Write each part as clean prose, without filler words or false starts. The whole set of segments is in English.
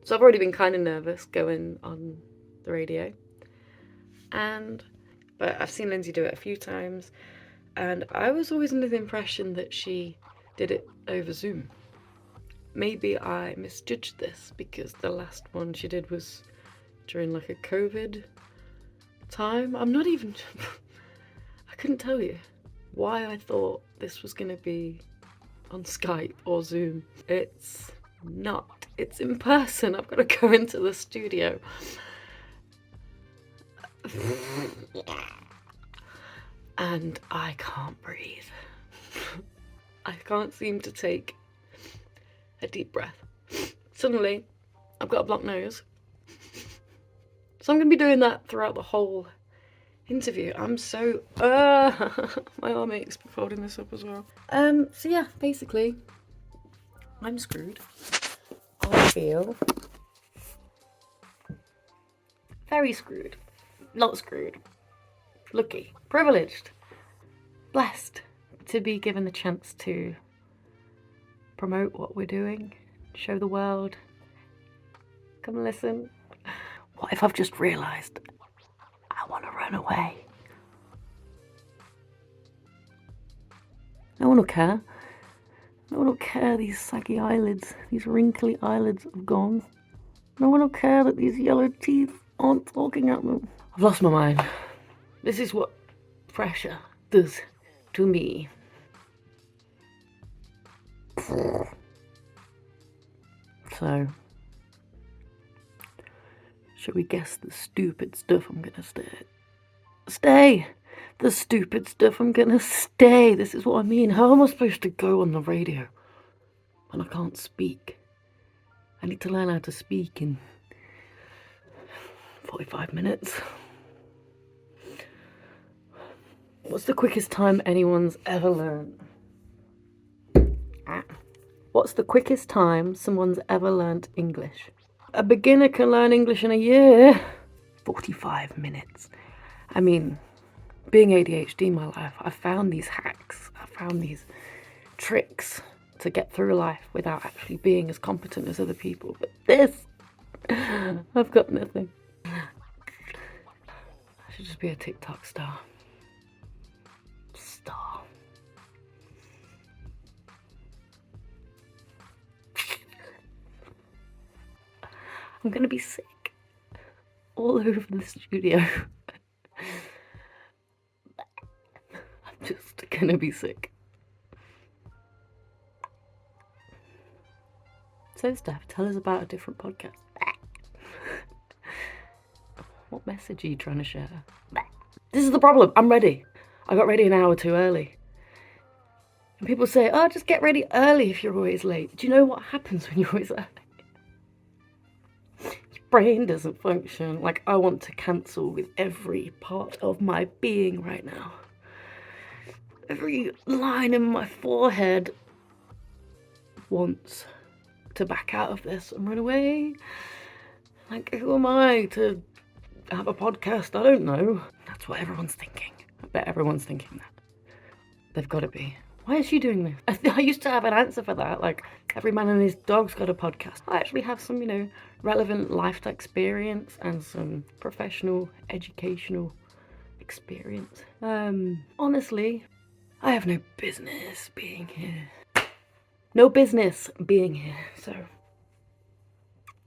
So I've already been kind of nervous going on the radio. But I've seen Lindzi do it a few times, and I was always under the impression that she did it over Zoom. Maybe I misjudged this because the last one she did was during like a COVID time. I'm not even, I couldn't tell you why I thought this was going to be on Skype or Zoom. It's not. It's in person. I've got to go into the studio. And I can't breathe. I can't seem to take a deep breath. Suddenly, I've got a blocked nose. So I'm going to be doing that throughout the whole interview. I'm so... my arm aches for folding this up as well. So yeah, basically, I'm screwed. I feel very screwed. Not screwed. Lucky. Privileged. Blessed to be given the chance to promote what we're doing. Show the world. Come and listen. What if I've just realised I want to run away? No one will care. No one will care these saggy eyelids, these wrinkly eyelids have gone. No one will care that these yellow teeth aren't talking at them. I've lost my mind. This is what pressure does to me. So, shall we guess the stupid stuff I'm gonna stay? The stupid stuff I'm gonna stay. This is what I mean. How am I supposed to go on the radio when I can't speak? I need to learn how to speak in 45 minutes. What's the quickest time anyone's ever learned? What's the quickest time someone's ever learnt English? A beginner can learn English in a year. 45 minutes. I mean, being ADHD in my life, I found these hacks. I found these tricks to get through life without actually being as competent as other people. But this, I've got nothing. I should just be a TikTok star. I'm gonna be sick all over the studio. I'm just gonna be sick. So Steph, tell us about a different podcast. What message are you trying to share? This is the problem. I'm ready. I got ready an hour too early. And people say, oh, just get ready early if you're always late. Do you know what happens when you're always early? Brain doesn't function. Like, I want to cancel with every part of my being right now. Every line in my forehead wants to back out of this and run away. Like, who am I to have a podcast? I don't know. That's what everyone's thinking. I bet everyone's thinking that. They've got to be. Why is she doing this? I used to have an answer for that. Like, every man and his dog's got a podcast. I actually have some, relevant life experience and some professional, educational experience. Honestly, I have no business being here. No business being here. So,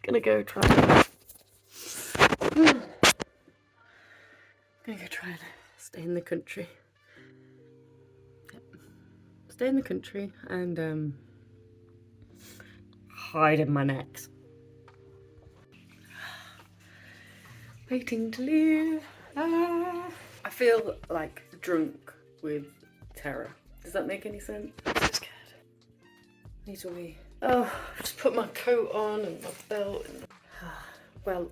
gonna go try and stay in the country. Stay in the country and hide in my necks. Waiting to leave. I feel like drunk with terror. Does that make any sense? I'm so scared. I need to wee. Oh, I just put my coat on and my belt. Well,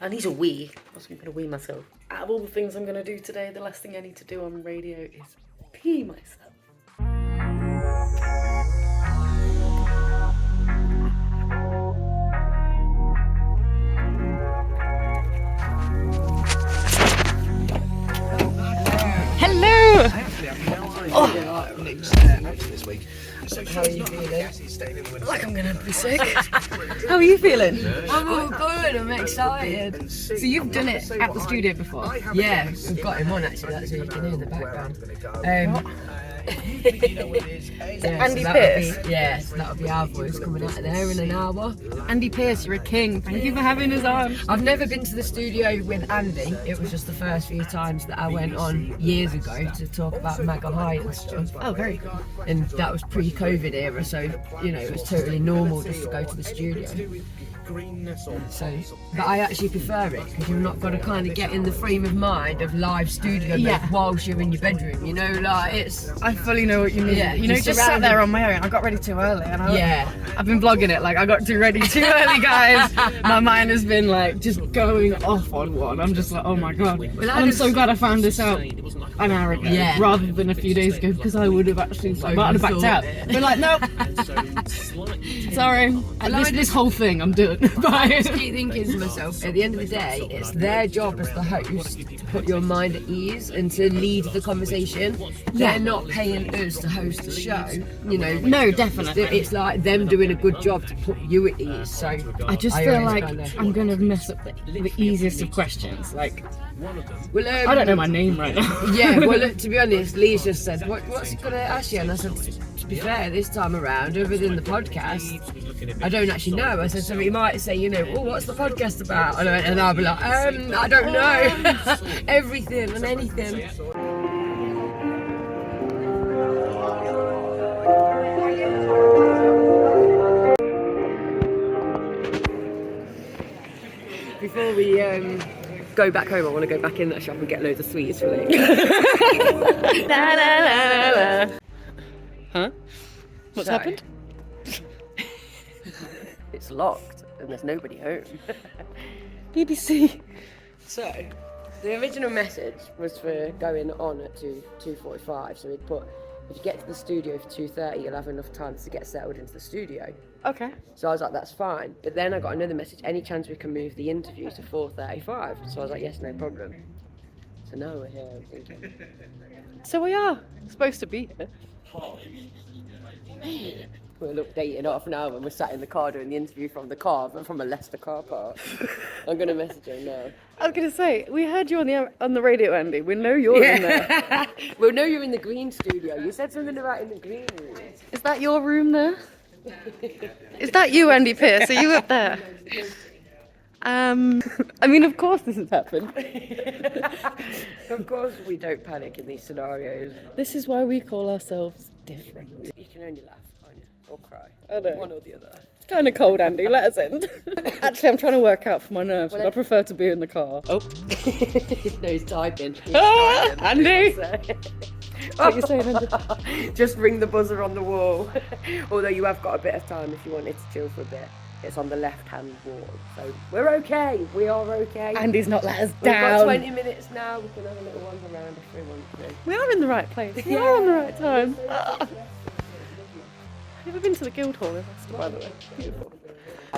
I need to wee. I wasn't going to wee myself. Out of all the things I'm going to do today, the last thing I need to do on radio is pee myself. Hello! Actually, I've no idea next this week. How are you feeling? Like I'm gonna be sick. How are you feeling? I'm all good, I'm excited. So you've done it at the studio before? Yeah, we've got him on actually, that's what you can hear in the background. Andy Pierce? So that'll be our voice coming out of there in an hour. Andy Pierce, you're a king. Thank you for having us on. I've never been to the studio with Andy. It was just the first few times that I went on years ago to talk about Mega High and stuff. Oh, very cool. And that was pre-COVID era, so you know it was totally normal just to go to the studio. So, but I actually prefer it because you've not got to kind of get in the frame of mind of live studio whilst you're in your bedroom. You know, like it's. I fully know what you mean. Yeah, you know, just sat there on my own. I got ready too early, and I've been vlogging it. Like I got too ready too early, guys. My mind has been like just going off on one. I'm just like, oh my god. And I'm so glad I found this out an hour ago rather than a few days ago because I would have actually might have backed out. But like, nope. Sorry. This whole thing I'm doing. I just keep thinking to myself, at the end of the day, it's their job as the host to put your mind at ease and to lead the conversation. They're not paying us to host the show, you know. No, definitely. It's like them doing a good job to put you at ease. So I just feel like I'm going to mess up the easiest of questions. Like, well, I don't know my name right now. Yeah, well, look, to be honest, Lee's just said, what's he going to ask you? And I said, to be fair, this time around, other than the podcast, I don't actually know. I said, so he might say, you know, oh, what's the podcast about? And I'll be like, I don't know. Everything and anything. Before we go back home, I want to go back in that shop and get loads of sweets for Lee. La, la, la, la, la. Huh? What's happened? It's locked and there's nobody home. BBC. So, the original message was for going on at 2:45. So we'd put, if you get to the studio for 2:30, you'll have enough time to get settled into the studio. Okay. So I was like, that's fine. But then I got another message, any chance we can move the interview to 4:35? So I was like, yes, no problem. So now we're here, I'm thinking. So we are supposed to be here. We'll update in half an hour when we're sat in the car doing the interview from the car, but from a Leicester car park. I'm going to message her now. I was going to say, we heard you on the radio, Andy. We know you're in there. We'll know you're in the green studio. You said something about in the green room. Is that your room there? Is that you, Andy Pierce? Are you up there? I mean, of course this has happened. Of course we don't panic in these scenarios. This is why we call ourselves different. You can only laugh, can't you? Or cry. I know. One or the other. It's kind of cold, Andy. Let us in. Actually, I'm trying to work out for my nerves, but I prefer to be in the car. Oh. No, he's typing. Andy! What are you saying, Andy? Just ring the buzzer on the wall. Although you have got a bit of time if you wanted to chill for a bit. It's on the left-hand wall. So we're okay. We are okay. Andy's not let us We've down. got 20 minutes now. We can have a little wander around if we want to. We are in the right place. We are on the right time. Have you ever been to the Guildhall in Leicester, by the way? Beautiful.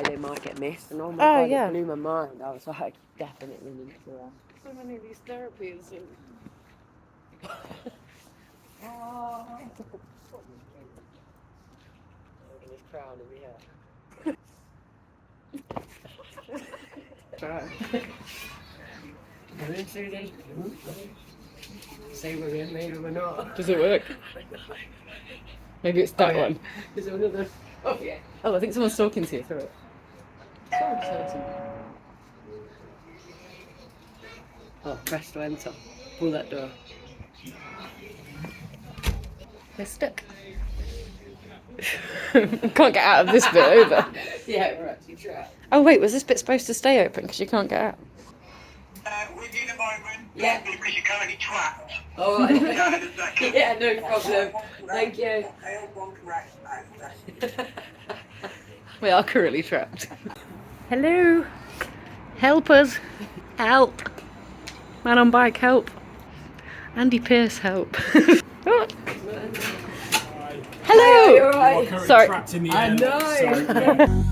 They might get missed. And oh my god, yeah. it blew my mind. I was like, definitely need to do that. So many of these therapies and... His crown in the hair. Try. We're in, Susie. Say we're in, maybe we're not. Does it work? Maybe it's that one. Is there another? Oh yeah. Oh, I think someone's talking to you through it. Oh, press to enter. Pull that door. We're stuck. Can't get out of this bit either. Yeah, we're actually trapped. Oh wait, was this bit supposed to stay open because you can't get out? With you in a moment, Yeah. because you're currently trapped. All right. Yeah, Yeah, no problem. Thank you. We are currently trapped. Hello. Help us. Help. Man on bike, help. Andy Pierce, help. Hello. You're right. Sorry. Trapped in the I end. know. So,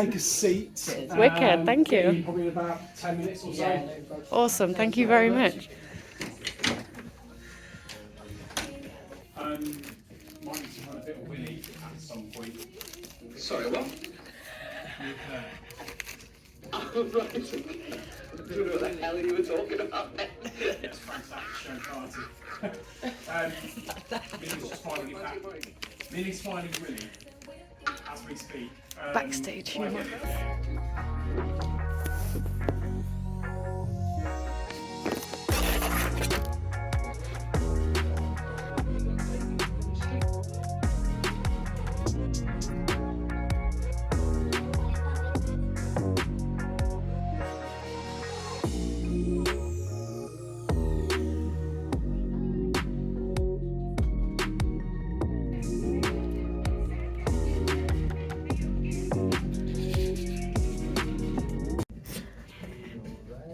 take a seat. Wicked, thank you. Probably in about 10 minutes or so. Yeah, no problem. Awesome, thank you very much. Might need to run a bit of Willy at some point. Sorry, what? Oh, right. I don't know what the hell you were talking about then. It's fantastic show party. Lily's just finding it back. Lily's finding Willy as we speak. Backstage humour.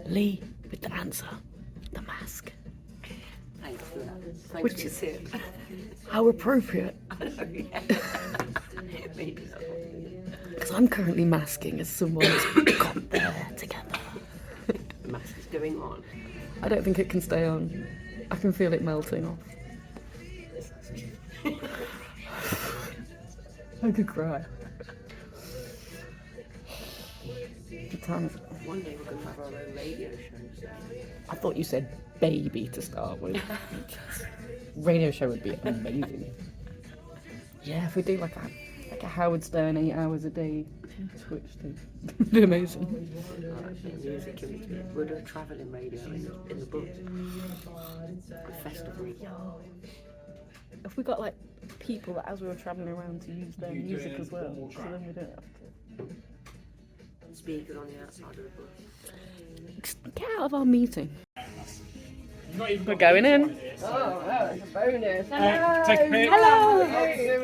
Lee with the answer, the mask. Thanks for that. Thanks Which for is it. how appropriate. Because I'm currently masking as someone who's got there together. The mask is going on. I don't think it can stay on. I can feel it melting off. I could cry. The time's One day we're going to have our own radio show. I thought you said baby to start with. Radio show would be amazing. Yeah, if we do like a Howard Stern 8 hours a day switch thing, it'd be amazing. Music in between. We'll do a travelling radio in the books. A festival. If we got like people that as we were travelling around to use their music as well, so then we don't have to. Speakers on the outside of the bus. Just get out of our meeting. We're We're going in. Oh, it's a bonus. Take a pic. Hello.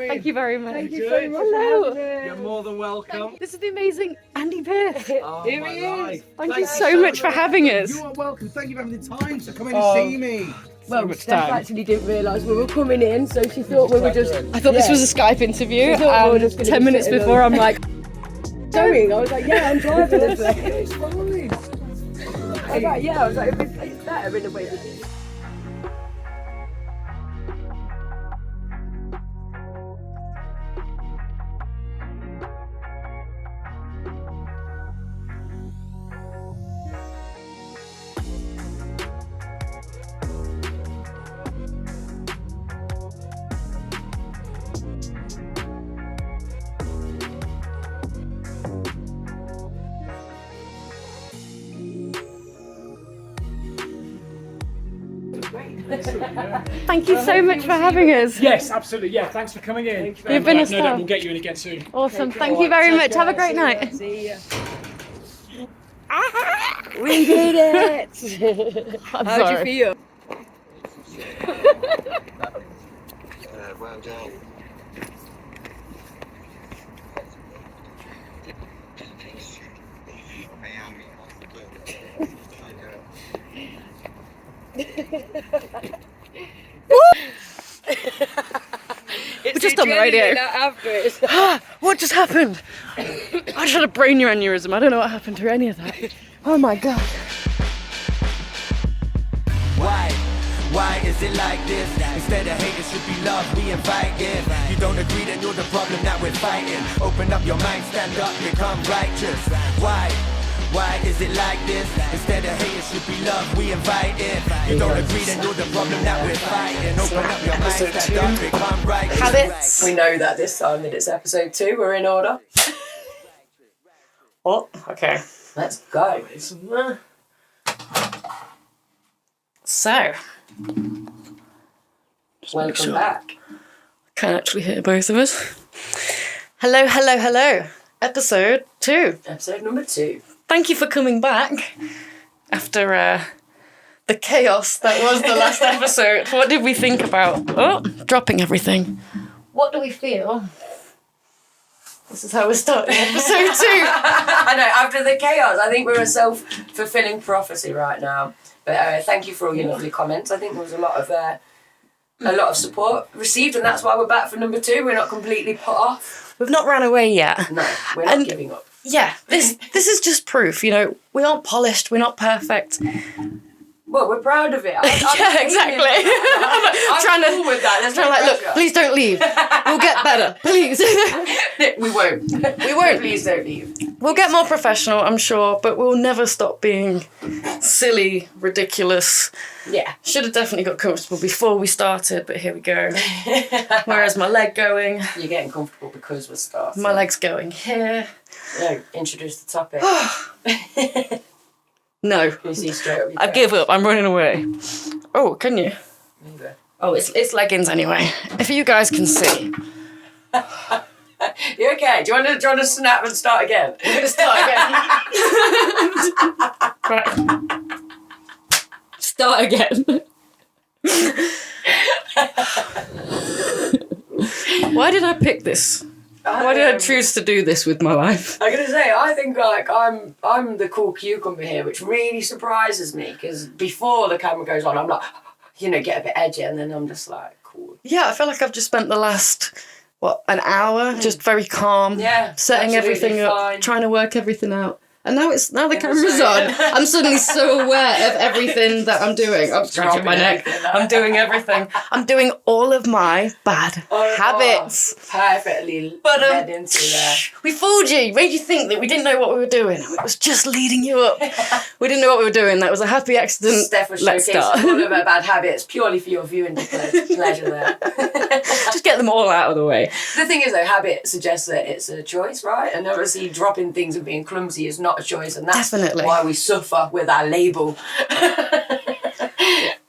Thank you very much. Thank you so much. Hello. You're more than welcome. This is the amazing Andy Pierce. Oh, Here my he is. life. Thank you so much for having us. You are welcome. Thank you for having the time to come in and see me. Well, much Steph time. actually didn't realise we were coming in, so she thought we were just. I thought this was a Skype interview, We thought we were and just gonna 10 be minutes sitting before on- I'm like, Going. I was like, yeah, I'm driving this way. It's fine. I was like, yeah, I was like, it's better in a way. thank you so much for having us. Yes, absolutely. Yeah, thanks for coming in. You've been a No star. doubt we'll get you in again soon. Awesome, thank you very much. Have a great night. See ya. We did it! I'm How'd you sorry. feel? Well done. We're just on the radio. Afterwards. What just happened? I just had a brain aneurysm. I don't know what happened to any of that. Oh my god. Why is it like this? Instead of hate, it should be love we invite in. You don't agree, then you're the problem that we're fighting. Open up your mind, stand up, become righteous. Why is it like this? Instead of hate, it should be love we invite in. You don't agree, then you're the problem that we're fighting. Open up your mind, stand up, become righteous. Habits. We know that this time that it's episode 2, we're in order. Oh, okay. Let's go. So, Welcome back. can't actually hear both of us. Hello, hello, hello. Episode 2. Episode number 2. Thank you for coming back after the chaos that was the last episode. What did we think about? Oh, dropping everything. What do we feel? This is how we're starting episode 2. I know, after the chaos, I think we're a self-fulfilling prophecy right now. But thank you for all your lovely comments. I think there was a lot of support received, and that's why we're back for number 2. We're not completely put off. We've not ran away yet. No, we're not And- giving up. yeah, this is just proof. You know, we aren't polished. We're not perfect. Well, we're proud of it. Yeah, exactly. I'm trying to- cool with that. There's Trying no to like, look, pressure. please don't leave. We'll get better, please. We won't. We won't. Please don't leave. We'll get more professional, I'm sure, but we'll never stop being silly, ridiculous. Yeah. Should have definitely got comfortable before we started, but here we go. Where's my leg going? You're getting comfortable because we're starting. My leg's going here. Yeah, introduce the topic. No. Can you see straight up your I face? give up. I'm running away. Oh, can you? There you go. Oh, it's leggings anyway. If you guys can see. You okay? Do you want to snap and start again? We're going to start again. Right. Start again. Why did I pick this? Why did I choose to do this with my life? I'm gonna say, I think like I'm the cool cucumber here, which really surprises me because before the camera goes on, I'm like, you know, get a bit edgy, and then I'm just like, cool. Yeah, I feel like I've just spent the last, an hour just very calm, Yeah, setting absolutely everything up, fine. trying to work everything out. And now the camera's so- on. I'm suddenly so aware of everything that I'm doing. I'm scratching my neck. I'm doing everything. I'm doing all of my bad habits. Perfectly But led into there. we fooled you. Made you think that we didn't know what we were doing. It was just leading you up. We didn't know what we were doing. That was a happy accident. Steph was Let's showcasing start. all of her bad habits purely for your viewing pleasure there. Just get them all out of the way. The thing is though, habit suggests that it's a choice, right? And obviously dropping things and being clumsy is not a choice, and that's Definitely. why we suffer with our label.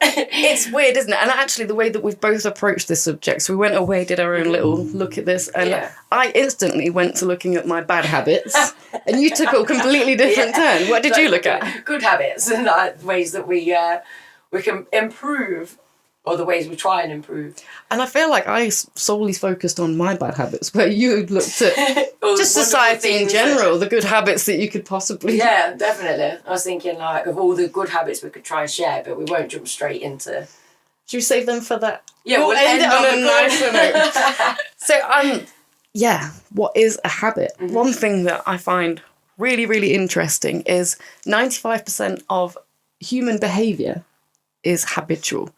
It's weird, isn't it? And actually, the way that we've both approached this subject, so we went away, did our own little look at this, and Yeah. I instantly went to looking at my bad habits, and you took a completely different turn. What did you look at? Good habits and ways that we can improve, or the ways we try and improve. And I feel like I solely focused on my bad habits, where you looked at All the just wonderful society in things general, the good habits that you could possibly... Yeah, definitely. I was thinking like of all the good habits we could try and share, but we won't jump straight into. Should we save them for that? Yeah, we'll end it on a the nicer good. note. So, what is a habit? Mm-hmm. One thing that I find really, really interesting is 95% of human behaviour is habitual,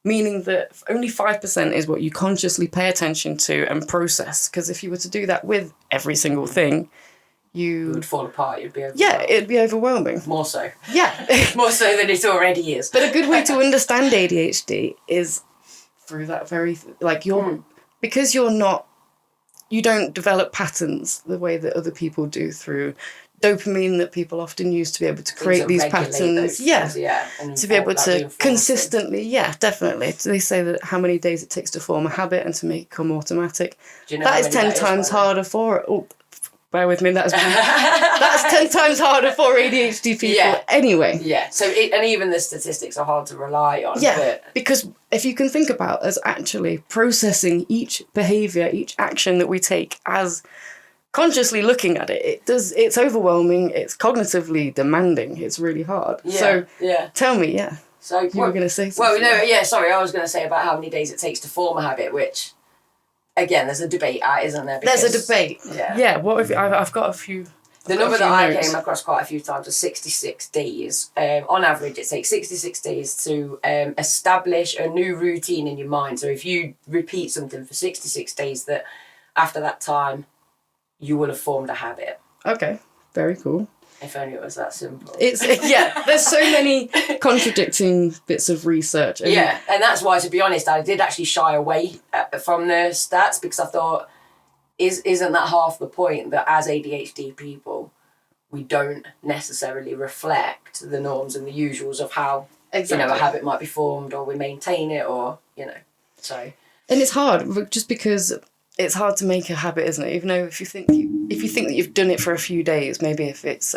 meaning that only 5% is what you consciously pay attention to and process. Because if you were to do that with every single thing, It you... would fall apart. You'd be over. Yeah, it'd be overwhelming. More so. Yeah. More so than it already is. But a good way to understand ADHD is through that very, because you don't develop patterns the way that other people do through dopamine that people often use to be able to create these patterns. Yeah. And To be able to reinforce it. consistently, definitely. They say that how many days it takes to form a habit and to become automatic. Do you know That how is many 10 times by the way? harder for... Oh, bear with me, that's 10 times harder for ADHD people Yeah. anyway. Yeah. So and even the statistics are hard to rely on. Yeah, But because if you can think about us actually processing each behaviour, each action that we take as consciously looking at it, it's overwhelming, it's cognitively demanding, it's really hard. yeah. So yeah. tell me, So you were going to say Well, something. no, yeah, sorry, I was going to say about how many days it takes to form a habit, which, again, there's a debate, isn't there? There's a Because- debate. Yeah. Yeah, what if I've got a few... The I've got a number few that I notes. came across quite a few times was 66 days. On average, it takes 66 days to establish a new routine in your mind. So if you repeat something for 66 days, that after that time, you will have formed a habit. Okay, very cool. If only it was that simple. There's so many contradicting bits of research. And Yeah, and that's why, to be honest, I did actually shy away from the stats because I thought, isn't that half the point that as ADHD people, we don't necessarily reflect the norms and the usuals of how a habit might be formed, or we maintain it, or so. And it's hard, just because it's hard to make a habit, isn't it? Even though if you think that you've done it for a few days, maybe if it's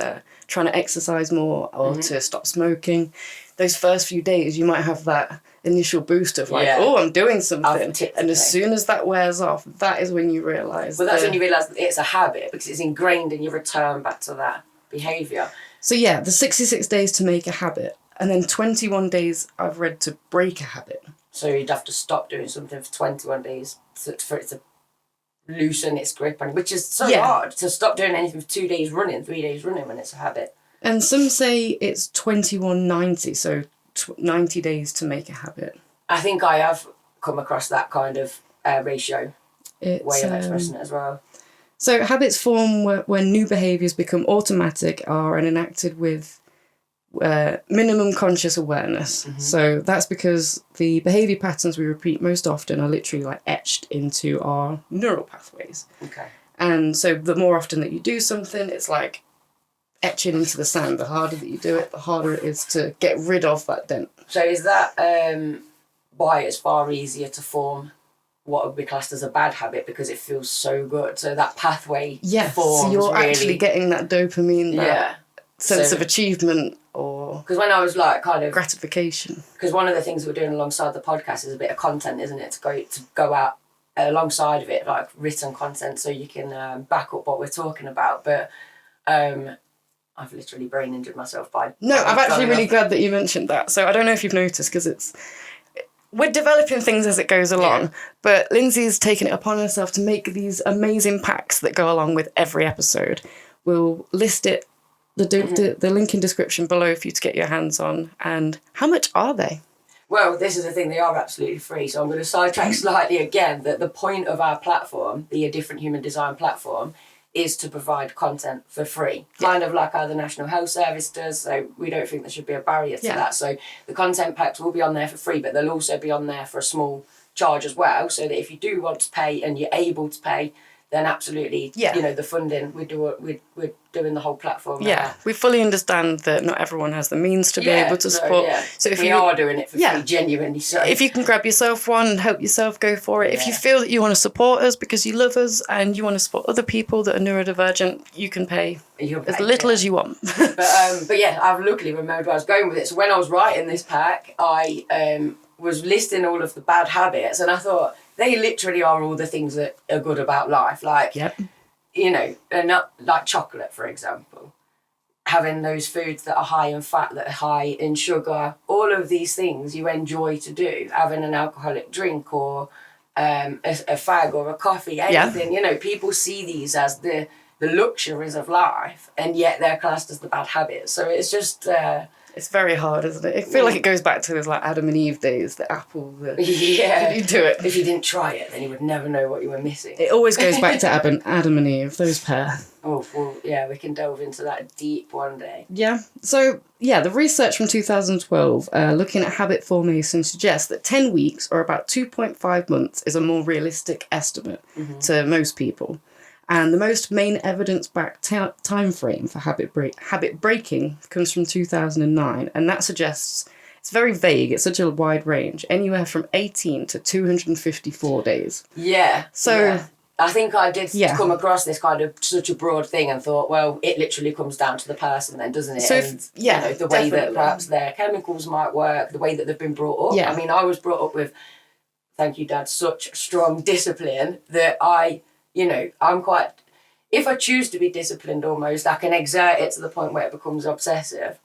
trying to exercise more or to stop smoking, those first few days you might have that initial boost of oh, I'm doing something. And as soon as that wears off, that is when you realise. Well, that's when you realise that it's a habit because it's ingrained and you return back to that behaviour. So yeah, the 66 days to make a habit, and then 21 days I've read to break a habit. So you'd have to stop doing something for 21 days for it to loosen its grip on, which is so Yeah. hard to stop doing anything for 2 days running, 3 days running when it's a habit. And some say it's 2190, so 90 days to make a habit. I think I have come across that kind of ratio It's, way of expressing it as well. So habits form when new behaviours become automatic are enacted with minimum conscious awareness. So that's because the behaviour patterns we repeat most often are literally like etched into our neural pathways. Okay. And so the more often that you do something, it's like etching into the sand. The harder that you do it, the harder it is to get rid of that dent. So is that why it's far easier to form what would be classed as a bad habit, because it feels so good? So that pathway Yes, forms you're really... actually getting that dopamine, that sense So- of achievement or Because when I was like kind of... gratification. Because one of the things we're doing alongside the podcast is a bit of content, isn't it? To go out alongside of it, like written content, so you can back up what we're talking about. But I've literally brain injured myself by... No, I'm actually going really off. glad that you mentioned that. So I don't know if you've noticed, because we're developing things as it goes along, but Lindzi's taken it upon herself to make these amazing packs that go along with every episode. We'll list it, the link in description below for you to get your hands on. And how much are they? Well, this is the thing, they are absolutely free, so I'm going to sidetrack slightly again, that the point of our platform, the A Different Human Design platform, is to provide content for free, kind of like how the National Health Service does, so we don't think there should be a barrier to that. So the content packs will be on there for free, but they'll also be on there for a small charge as well, so that if you do want to pay and you're able to pay, then absolutely, you know, the funding, we're doing the whole platform. We fully understand that not everyone has the means to be able to support. So if we are doing it for free, genuinely. So if you can grab yourself one and help yourself, go for it. If you feel that you want to support us because you love us and you want to support other people that are neurodivergent, you can pay as little as you want. But yeah, I've luckily remembered where I was going with it. So when I was writing this pack, I was listing all of the bad habits, and I thought, they literally are all the things that are good about life. Like, you know, not like chocolate, for example. Having those foods that are high in fat, that are high in sugar, all of these things you enjoy to do. Having an alcoholic drink or a fag or a coffee, anything. You know, people see these as the luxuries of life, and yet they're classed as the bad habits. So it's just... it's very hard, isn't it? I feel like it goes back to those like Adam and Eve days, the apple. You do it. If you didn't try it, then you would never know what you were missing. It always goes back to Adam and Eve, those pair. Oh, well, yeah, we can delve into that deep one day. Yeah. So, the research from 2012 looking at habit formation suggests that 10 weeks, or about 2.5 months, is a more realistic estimate to most people. And the most main evidence-backed time frame for habit breaking comes from 2009, and that suggests it's very vague. It's such a wide range, anywhere from 18 to 254 days. Yeah. So I think I did come across this kind of such a broad thing and thought, well, it literally comes down to the person then, doesn't it? So and you know, the way that perhaps their chemicals might work, the way that they've been brought up. Yeah. I mean, I was brought up with, thank you, Dad, such strong discipline that I'm quite... If I choose to be disciplined almost, I can exert it to the point where it becomes obsessive,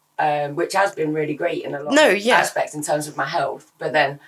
which has been really great in a lot of aspects in terms of my health. But then,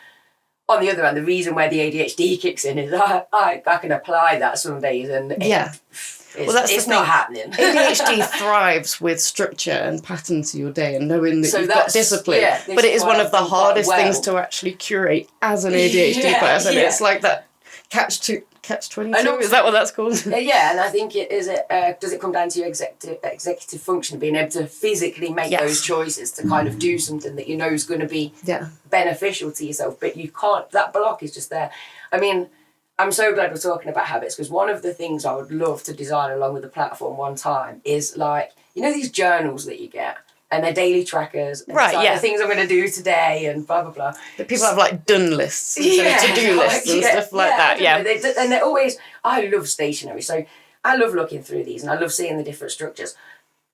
on the other hand, the reason where the ADHD kicks in is I can apply that some days and it's not happening. ADHD thrives with structure and pattern to your day and knowing that you've got discipline. But it is one of the hardest things to actually curate as an ADHD person. Yeah. It's like that catch-22, is that what that's called? Yeah, and I think does it come down to your executive function, being able to physically make those choices to kind of do something that you know is going to be beneficial to yourself, but you can't, that block is just there. I mean, I'm so glad we're talking about habits, because one of the things I would love to design along with the platform one time is like, you know, these journals that you get? And they're daily trackers. And the things I'm going to do today and blah, blah, blah. But people have like done lists instead of to-do lists and stuff like that. And they're always, I love stationery. So I love looking through these and I love seeing the different structures.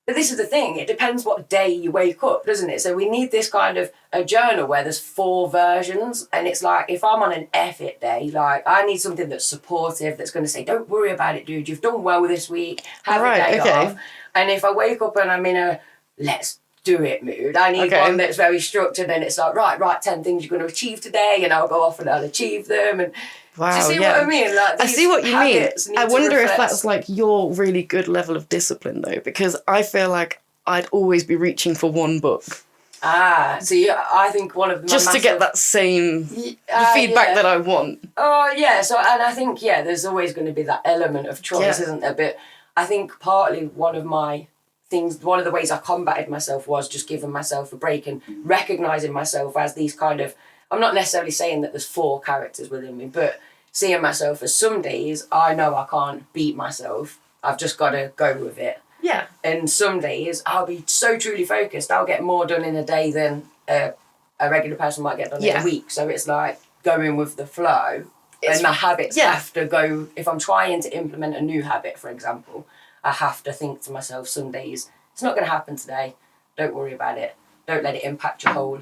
But this is the thing, it depends what day you wake up, doesn't it? So we need this kind of a journal where there's 4 versions. And it's like, if I'm on an F-it day, like I need something that's supportive, that's going to say, don't worry about it, dude. You've done well this week. Have a day off. And if I wake up and I'm in a, let's do it mood. I need one that's very structured, and it's like, right, 10 things you're going to achieve today, and I'll go off and I'll achieve them. And Wow, do you see what I mean? Like, I see what you mean. I wonder if reflect. that's like your really good level of discipline though, because I feel like I'd always be reaching for one book. So I think one of the just to get that same feedback that I want. Oh yeah, so and I think there's always going to be that element of choice, isn't there? But I think partly one of the ways I combated myself was just giving myself a break and recognising myself as these kind of, I'm not necessarily saying that there's 4 characters within me, but seeing myself as some days I know I can't beat myself. I've just got to go with it. Yeah. And some days I'll be so truly focused, I'll get more done in a day than a regular person might get done in a week. So it's like going with the flow. And my habits have to go, if I'm trying to implement a new habit, for example, I have to think to myself some days, it's not going to happen today. Don't worry about it. Don't let it impact your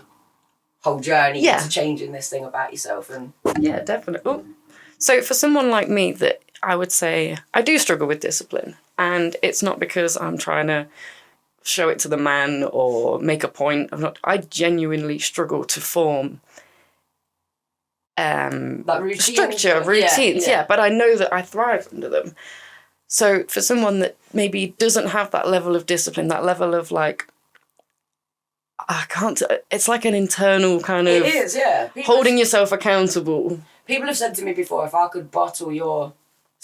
whole journey into changing this thing about yourself. And yeah, definitely. Ooh. So for someone like me, that I would say I do struggle with discipline, and it's not because I'm trying to show it to the man or make a point. I genuinely struggle to form structure, routines, but I know that I thrive under them. So for someone that maybe doesn't have that level of discipline, that level of like, it's like an internal kind of... It is, yeah. Holding yourself accountable. People have said to me before, if I could bottle your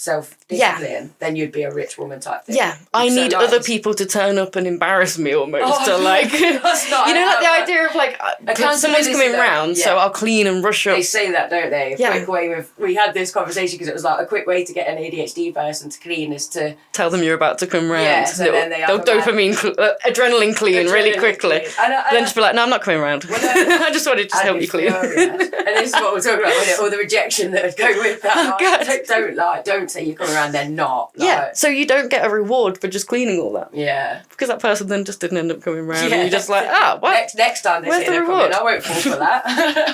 self-discipline, then you'd be a rich woman type thing. Yeah, I need other people to turn up and embarrass me almost to like... That's not, you know, like the idea of like, someone's coming round, so I'll clean and rush up. They say that, don't they? Quick way we had this conversation because it was like a quick way to get an ADHD person to clean is to... Tell them you're about to come round. Yeah, so then they'll dopamine, adrenaline clean really quickly. Then just be like, no, I'm not coming round. I just wanted to help you clean. And this is what we're talking about, wasn't it? All the rejection that would go with that. Don't say you're coming around, they're not. So you don't get a reward for just cleaning all that. Yeah. Because that person then just didn't end up coming round. And you're just like, what? Next time they say they're coming, I won't fall for that.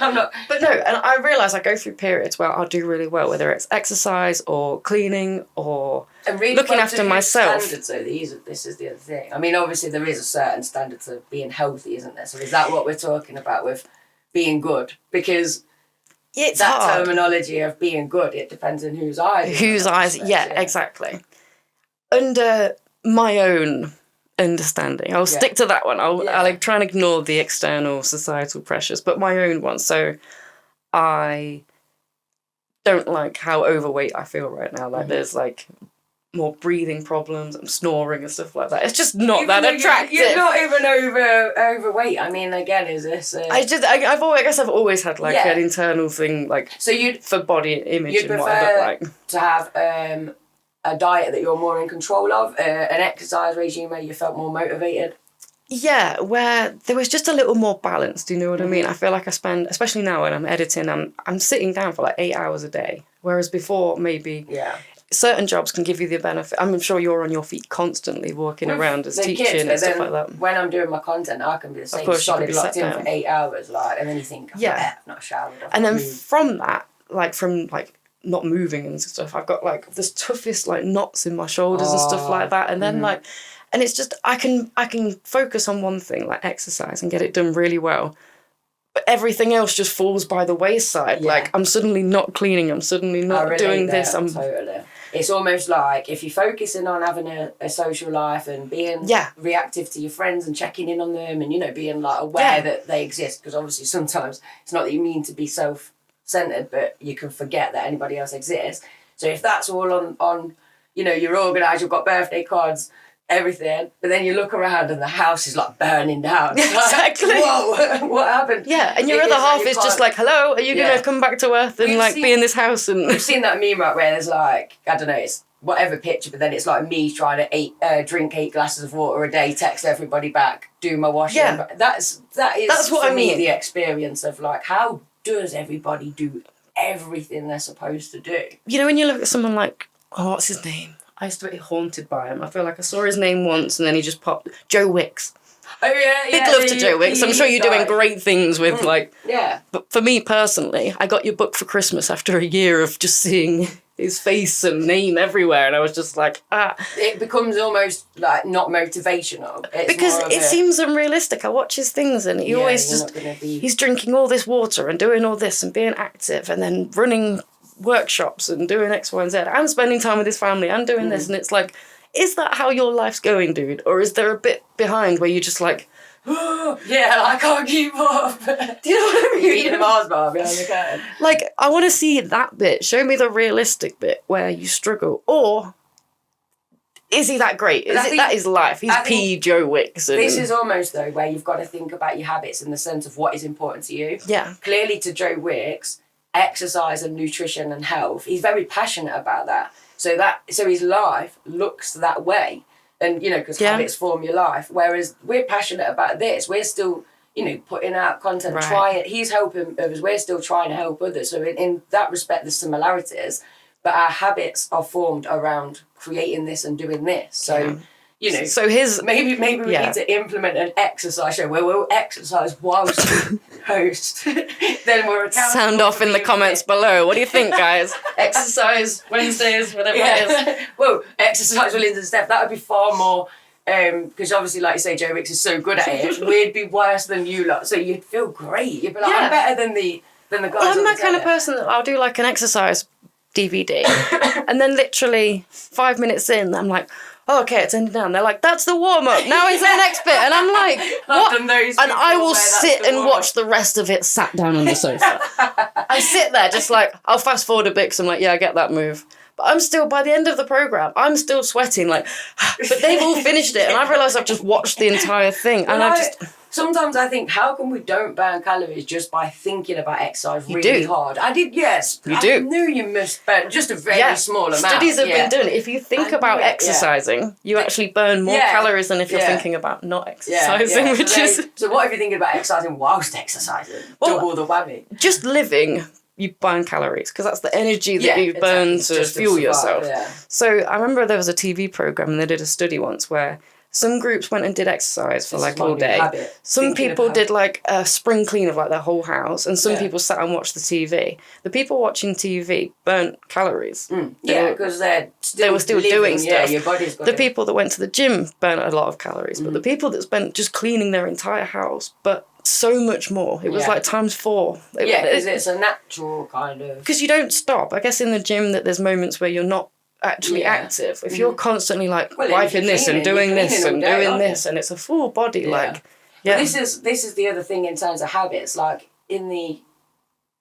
I'm not. But no, and I realise I go through periods where I'll do really well, whether it's exercise or cleaning or really looking after myself. Standards, so this is the other thing. I mean, obviously there is a certain standard to being healthy, isn't there? So is that what we're talking about with being good? Because it's that hard. Terminology of being good, it depends on whose eyes. Exactly. Under my own understanding, I'll stick to that one. I'll like try and ignore the external societal pressures, but my own one. So I don't like how overweight I feel right now. Like there's like more breathing problems, I'm snoring and stuff like that. It's just not that attractive. You're not even overweight. I mean, again, is this? I guess I've always had like an internal thing, like for body image and what I look like. To have a diet that you're more in control of, an exercise regime where you felt more motivated. Yeah, where there was just a little more balance. Do you know what I mean? I feel like I spend, especially now when I'm editing, I'm sitting down for like 8 hours a day, whereas before maybe. Yeah. Certain jobs can give you the benefit. I'm sure you're on your feet constantly walking around as teaching kids, and stuff like that. When I'm doing my content, I can be the same solid locked in for 8 hours, like, and then you think, I've not showered. And then from that, from not moving and stuff, I've got like this toughest like knots in my shoulders and stuff like that. And then and it's just I can focus on one thing, like exercise, and get it done really well. But everything else just falls by the wayside. Yeah. Like, I'm suddenly not cleaning. I'm suddenly not doing this. Totally. It's almost like if you're focusing on having a social life and being reactive to your friends and checking in on them and, you know, being, like, aware that they exist. Because obviously sometimes it's not that you mean to be self-centred, but you can forget that anybody else exists. So if that's all on you know, you're organised, you've got birthday cards, everything, but then you look around and the house is like burning down. Exactly. Like, whoa, what happened? Yeah, and your other half is just like, hello, are you going to come back to Earth and be in this house? And we've seen that meme, right, where there's like, I don't know, it's whatever picture, but then it's like me trying to drink 8 glasses of water a day, text everybody back, do my washing. Yeah. That's what I mean. The experience of like, how does everybody do everything they're supposed to do? You know, when you look at someone like, what's his name? I used to be haunted by him. I feel like I saw his name once and then he just popped. Joe Wicks. Oh, yeah. Big love to Joe Wicks. I'm sure you're doing great things with, like... Yeah. But for me personally, I got your book for Christmas after a year of just seeing his face and name everywhere, and I was just like, It becomes almost like not motivational. It's because more of it seems unrealistic. I watch his things, and he always you're just not gonna be... he's drinking all this water and doing all this and being active and then running workshops and doing X, Y, and Z and spending time with his family and doing this, and it's like, is that how your life's going, dude? Or is there a bit behind where you're just like, yeah, I can't keep up. Do you know what I mean? You're eating a Mars bar behind the curtain. like, I want to see that bit. Show me the realistic bit where you struggle. Or is he that great? Is it that is life? He's P. Joe Wicks. And... This is almost, though, where you've got to think about your habits in the sense of what is important to you. Yeah. Clearly, to Joe Wicks, exercise and nutrition and health, he's very passionate about that. So his life looks that way. And, you know, because habits form your life. Whereas we're passionate about this. We're still, you know, putting out content, trying. He's helping others. We're still trying to help others. So in that respect, there's similarities. But our habits are formed around creating this and doing this. So, you know, so his maybe we need to implement an exercise show where we'll exercise whilst we host. Then we're accountable. Sound off in the comments below. What do you think, guys? Exercise Wednesdays, whatever it is. Well, exercise with Lindzi and Steph, that would be far more, because obviously, like you say, Joe Wicks is so good at it. We'd be worse than you lot, so you'd feel great. You'd be like, I'm better than the guys. Well, I'm that kind of person that I'll do like an exercise DVD, and then literally 5 minutes in, I'm like, oh, okay, it's ending down. They're like, that's the warm-up. Now it's the next bit. And I'm like, what? And I will sit and watch the rest of it sat down on the sofa. I sit there just like, I'll fast forward a bit because I'm like, yeah, I get that move. But I'm still, by the end of the programme, I'm still sweating like, but they've all finished it. And I've realised I've just watched the entire thing. And sometimes I think, how come we don't burn calories just by thinking about exercise really hard? I did, yes. You do. I knew you must burn just a very small amount. Studies have been doing it. If you think about exercising, you actually burn more calories than if you're thinking about not exercising, So what if you're thinking about exercising whilst exercising? Double the whammy. Just living, you burn calories because that's the energy that you burn to fuel yourself. Yeah. So I remember there was a TV programme and they did a study once where some groups went and did exercise for like all day. Some people did like a spring clean of like their whole house, and some people sat and watched the TV. The people watching TV burnt calories. Because they were still doing stuff. Your body's got the people that went to the gym burnt a lot of calories, but the people that spent just cleaning their entire house, but so much more. It was like times 4. Because it's a natural kind of... Because you don't stop. I guess in the gym that there's moments where you're not actually active. If you're constantly like wiping this and doing this and doing this, and it's a full body This is the other thing in terms of habits. Like in the,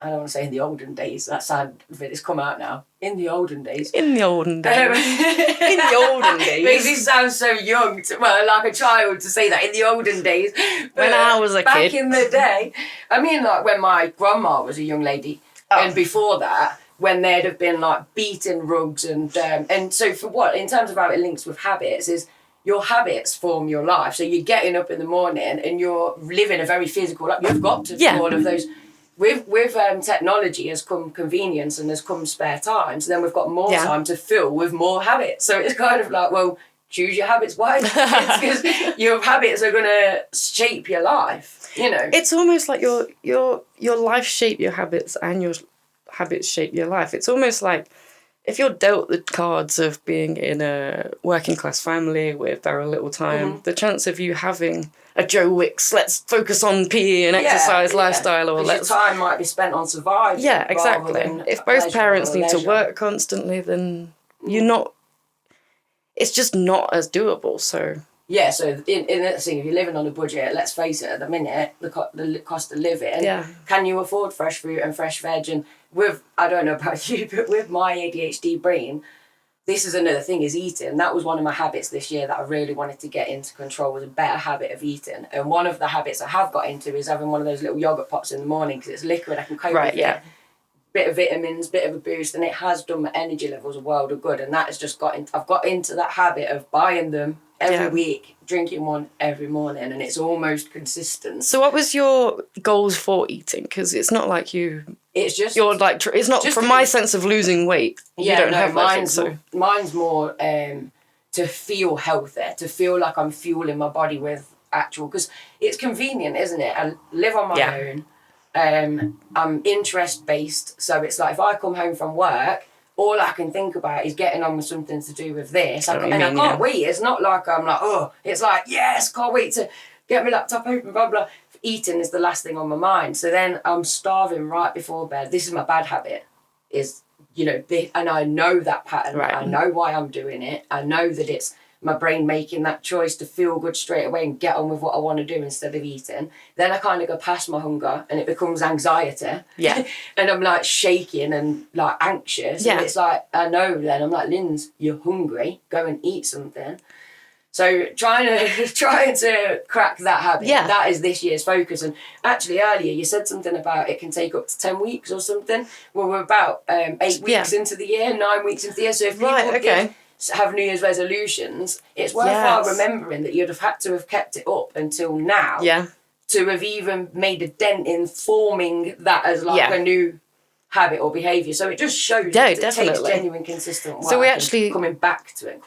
I don't want to say in the olden days. That sad bit has come out now. In the olden days. In the olden days. In the olden days. Makes me sound so young, like a child to say that. In the olden days. But when I was a kid. Back in the day. I mean, like when my grandma was a young lady, and before that, when there'd have been like beaten rugs and so for what, in terms of how it links with habits, is your habits form your life. So you're getting up in the morning and you're living a very physical life. You've got to do all of those. With technology has come convenience and has come spare time. So then we've got more time to fill with more habits. So it's kind of like, well, choose your habits wisely because your habits are going to shape your life. You know, it's almost like your life shape your habits and your habits shape your life. It's almost like if you're dealt the cards of being in a working class family with very little time, the chance of you having a Joe Wicks, let's focus on PE and exercise lifestyle, or your time might be spent on surviving. Yeah, exactly. If both parents need to work constantly, then you're not. It's just not as doable. So. Yeah, so in that thing, if you're living on a budget, let's face it, at the minute, the cost of living, can you afford fresh fruit and fresh veg? And with, I don't know about you, but with my ADHD brain, this is another thing, is eating. That was one of my habits this year that I really wanted to get into control, was a better habit of eating. And one of the habits I have got into is having one of those little yogurt pots in the morning because it's liquid, I can cope with it. Bit of vitamins, bit of a boost, and it has done my energy levels a world of good. And that has just I've got into that habit of buying them every week, drinking one every morning, and it's almost consistent. So what was your goals for eating? Because it's not like it's just... You're like... It's not... From my sense of losing weight, you don't have that. Mine's more to feel healthy, to feel like I'm fueling my body with actual... Because it's convenient, isn't it? I live on my own. I'm interest-based, so it's like if I come home from work, all I can think about is getting on with something to do with this. I I can't wait. It's not like I'm like, oh, it's like, yes, can't wait to get my laptop open, blah, blah. Eating is the last thing on my mind. So then I'm starving right before bed. This is my bad habit, is, you know, and I know that pattern. Right. I know why I'm doing it. I know that it's my brain making that choice to feel good straight away and get on with what I want to do instead of eating. Then I kind of go past my hunger and it becomes anxiety. Yeah. And I'm like shaking and like anxious. Yeah. And it's like, I know then, I'm like, Linz, you're hungry, go and eat something. So trying to crack that habit, that is this year's focus. And actually earlier you said something about it can take up to 10 weeks or something. Well, we're about 8 weeks into the year, 9 weeks into the year. So if people did have New Year's resolutions, it's worthwhile remembering that you'd have had to have kept it up until now to have even made a dent in forming that as like a new habit or behaviour. So it just shows that it takes genuine, consistent work. So we actually coming back to it.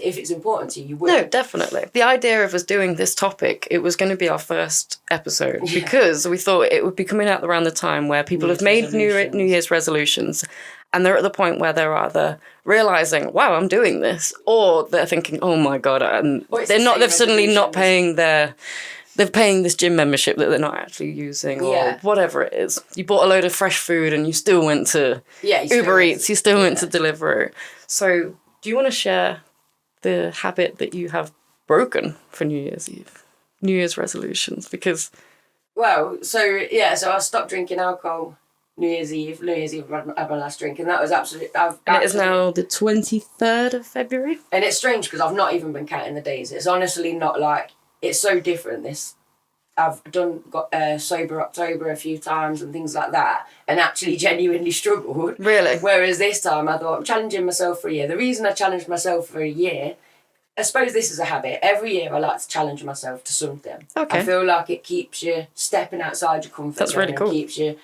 If it's important to you, you will. No, definitely. The idea of us doing this topic, it was going to be our first episode because we thought it would be coming out around the time where people have made New Year's resolutions and they're at the point where they're either realising, wow, I'm doing this, or they're thinking, oh my God, and they've suddenly not paying they're paying this gym membership that they're not actually using or whatever it is. You bought a load of fresh food and you still went to Uber Eats, you still went to Deliveroo. So do you want to share the habit that you have broken for New Year's Eve? New Year's resolutions? Because... Well, so I stopped drinking alcohol New Year's Eve I had my last drink, and that was absolutely... it is now the 23rd of February? And it's strange because I've not even been counting the days. It's honestly not like... It's so different. I've got sober October a few times and things like that, and actually genuinely struggled. Really? Whereas this time I thought, I'm challenging myself for a year. The reason I challenged myself for a year, I suppose this is a habit. Every year I like to challenge myself to something. Okay. I feel like it keeps you stepping outside your comfort zone. That's really cool. And keeps you,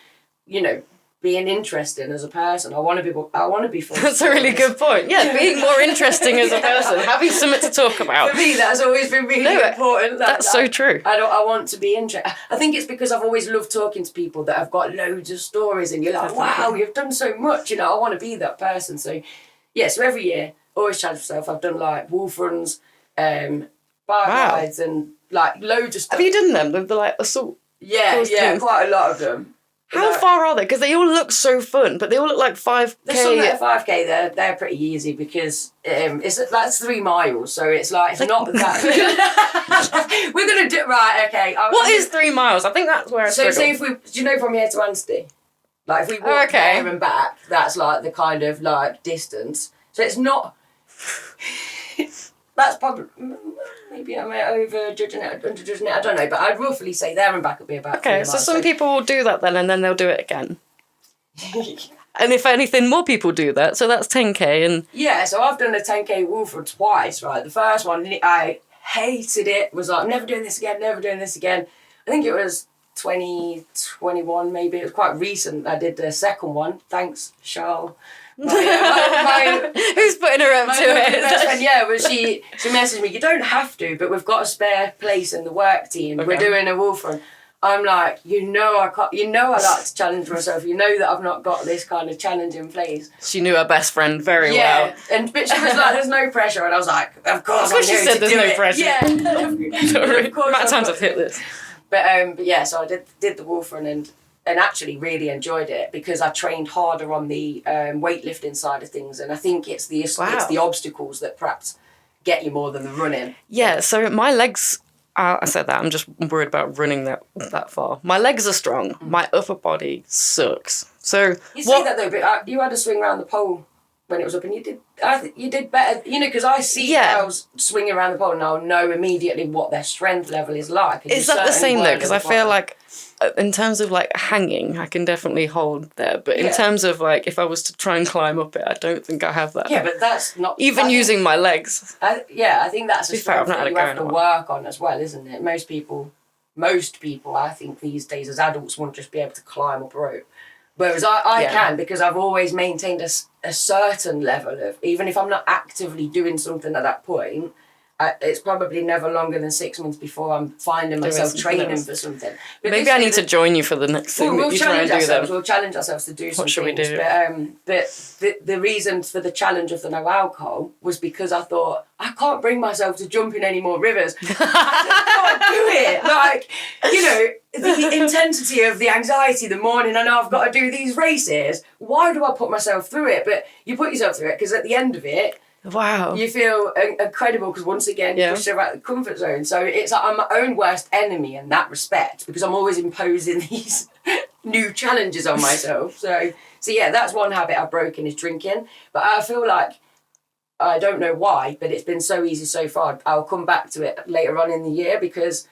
you know, being interesting as a person. I want to be full. That's a really good point. Yeah, being more interesting as a person, having something to talk about. For me, that's always been really important. That's so true. I want to be interesting. I think it's because I've always loved talking to people that have got loads of stories, and you're like, wow, you've done so much. You know, I want to be that person. So, so every year, always challenge myself. I've done like wolf runs, bike rides, and like loads of stuff. Have you done them? The like assault? Yeah, quite a lot of them. How far are they? Because they all look so fun, but they all look like 5K. There's some that are 5K. They're pretty easy because that's 3 miles, so it's like it's not that. We're gonna do okay. What is 3 miles? I think that's where I struggle. So if do you know from here to Anstey? Like if we walk there and back, that's like the kind of like distance. So it's not. That's probably maybe I'm over judging it, under judging it. I don't know, but I'd roughly say there and back would be about. Okay, so some people will do that then, and then they'll do it again. And if anything, more people do that, so that's 10K. And so I've done a 10K wolf run twice. Right, the first one I hated it. Was like, never doing this again. I think it was 2021 maybe. It was quite recent. I did the second one. Thanks, Charles. Who's putting her up to it? Best friend, she messaged me, you don't have to, but we've got a spare place in the work team. Okay. We're doing a wolf run. I'm like, I can't, I like to challenge myself. You know that I've not got this kind of challenge in place. She knew her best friend very well. But she was like, there's no pressure. And I was like, of course she said there's no pressure. Yeah. Sorry, the amount of times I've hit this. But so I did the wolf run and actually really enjoyed it because I trained harder on the weightlifting side of things, and I think it's the obstacles that perhaps get you more than the running. Yeah, so my legs, I said that, I'm just worried about running that far. My legs are strong, my upper body sucks. So you say that though, but you had a swing around the pole when it was up, and you did better, because I see girls swing around the pole and I'll know immediately what their strength level is like. Is that the same though? Because I feel like in terms of like hanging, I can definitely hold there, but in terms of like if I was to try and climb up it, I don't think I have that. Yeah, but that's not even using my legs. I think that's a strength that you have to work on as well, isn't it? Most people, I think these days as adults won't just be able to climb up a rope. Whereas I can, because I've always maintained a certain level of, even if I'm not actively doing something at that point, it's probably never longer than 6 months before I'm finding myself training for something. But maybe I need to join you for the next thing that you try and do then. We'll challenge ourselves to do some What should we things. do? But the reason for the challenge of the no alcohol was because I thought, I can't bring myself to jump in any more rivers. I can't do it. Like, you know, the intensity of the anxiety the morning, I know I've got to do these races. Why do I put myself through it? But you put yourself through it because at the end of it, wow, you feel incredible because once again you push yourself out of the comfort zone. So it's like I'm my own worst enemy in that respect because I'm always imposing these new challenges on myself. So yeah, that's one habit I've broken is drinking. But I feel like, I don't know why, but it's been so easy so far. I'll come back to it later on in the year because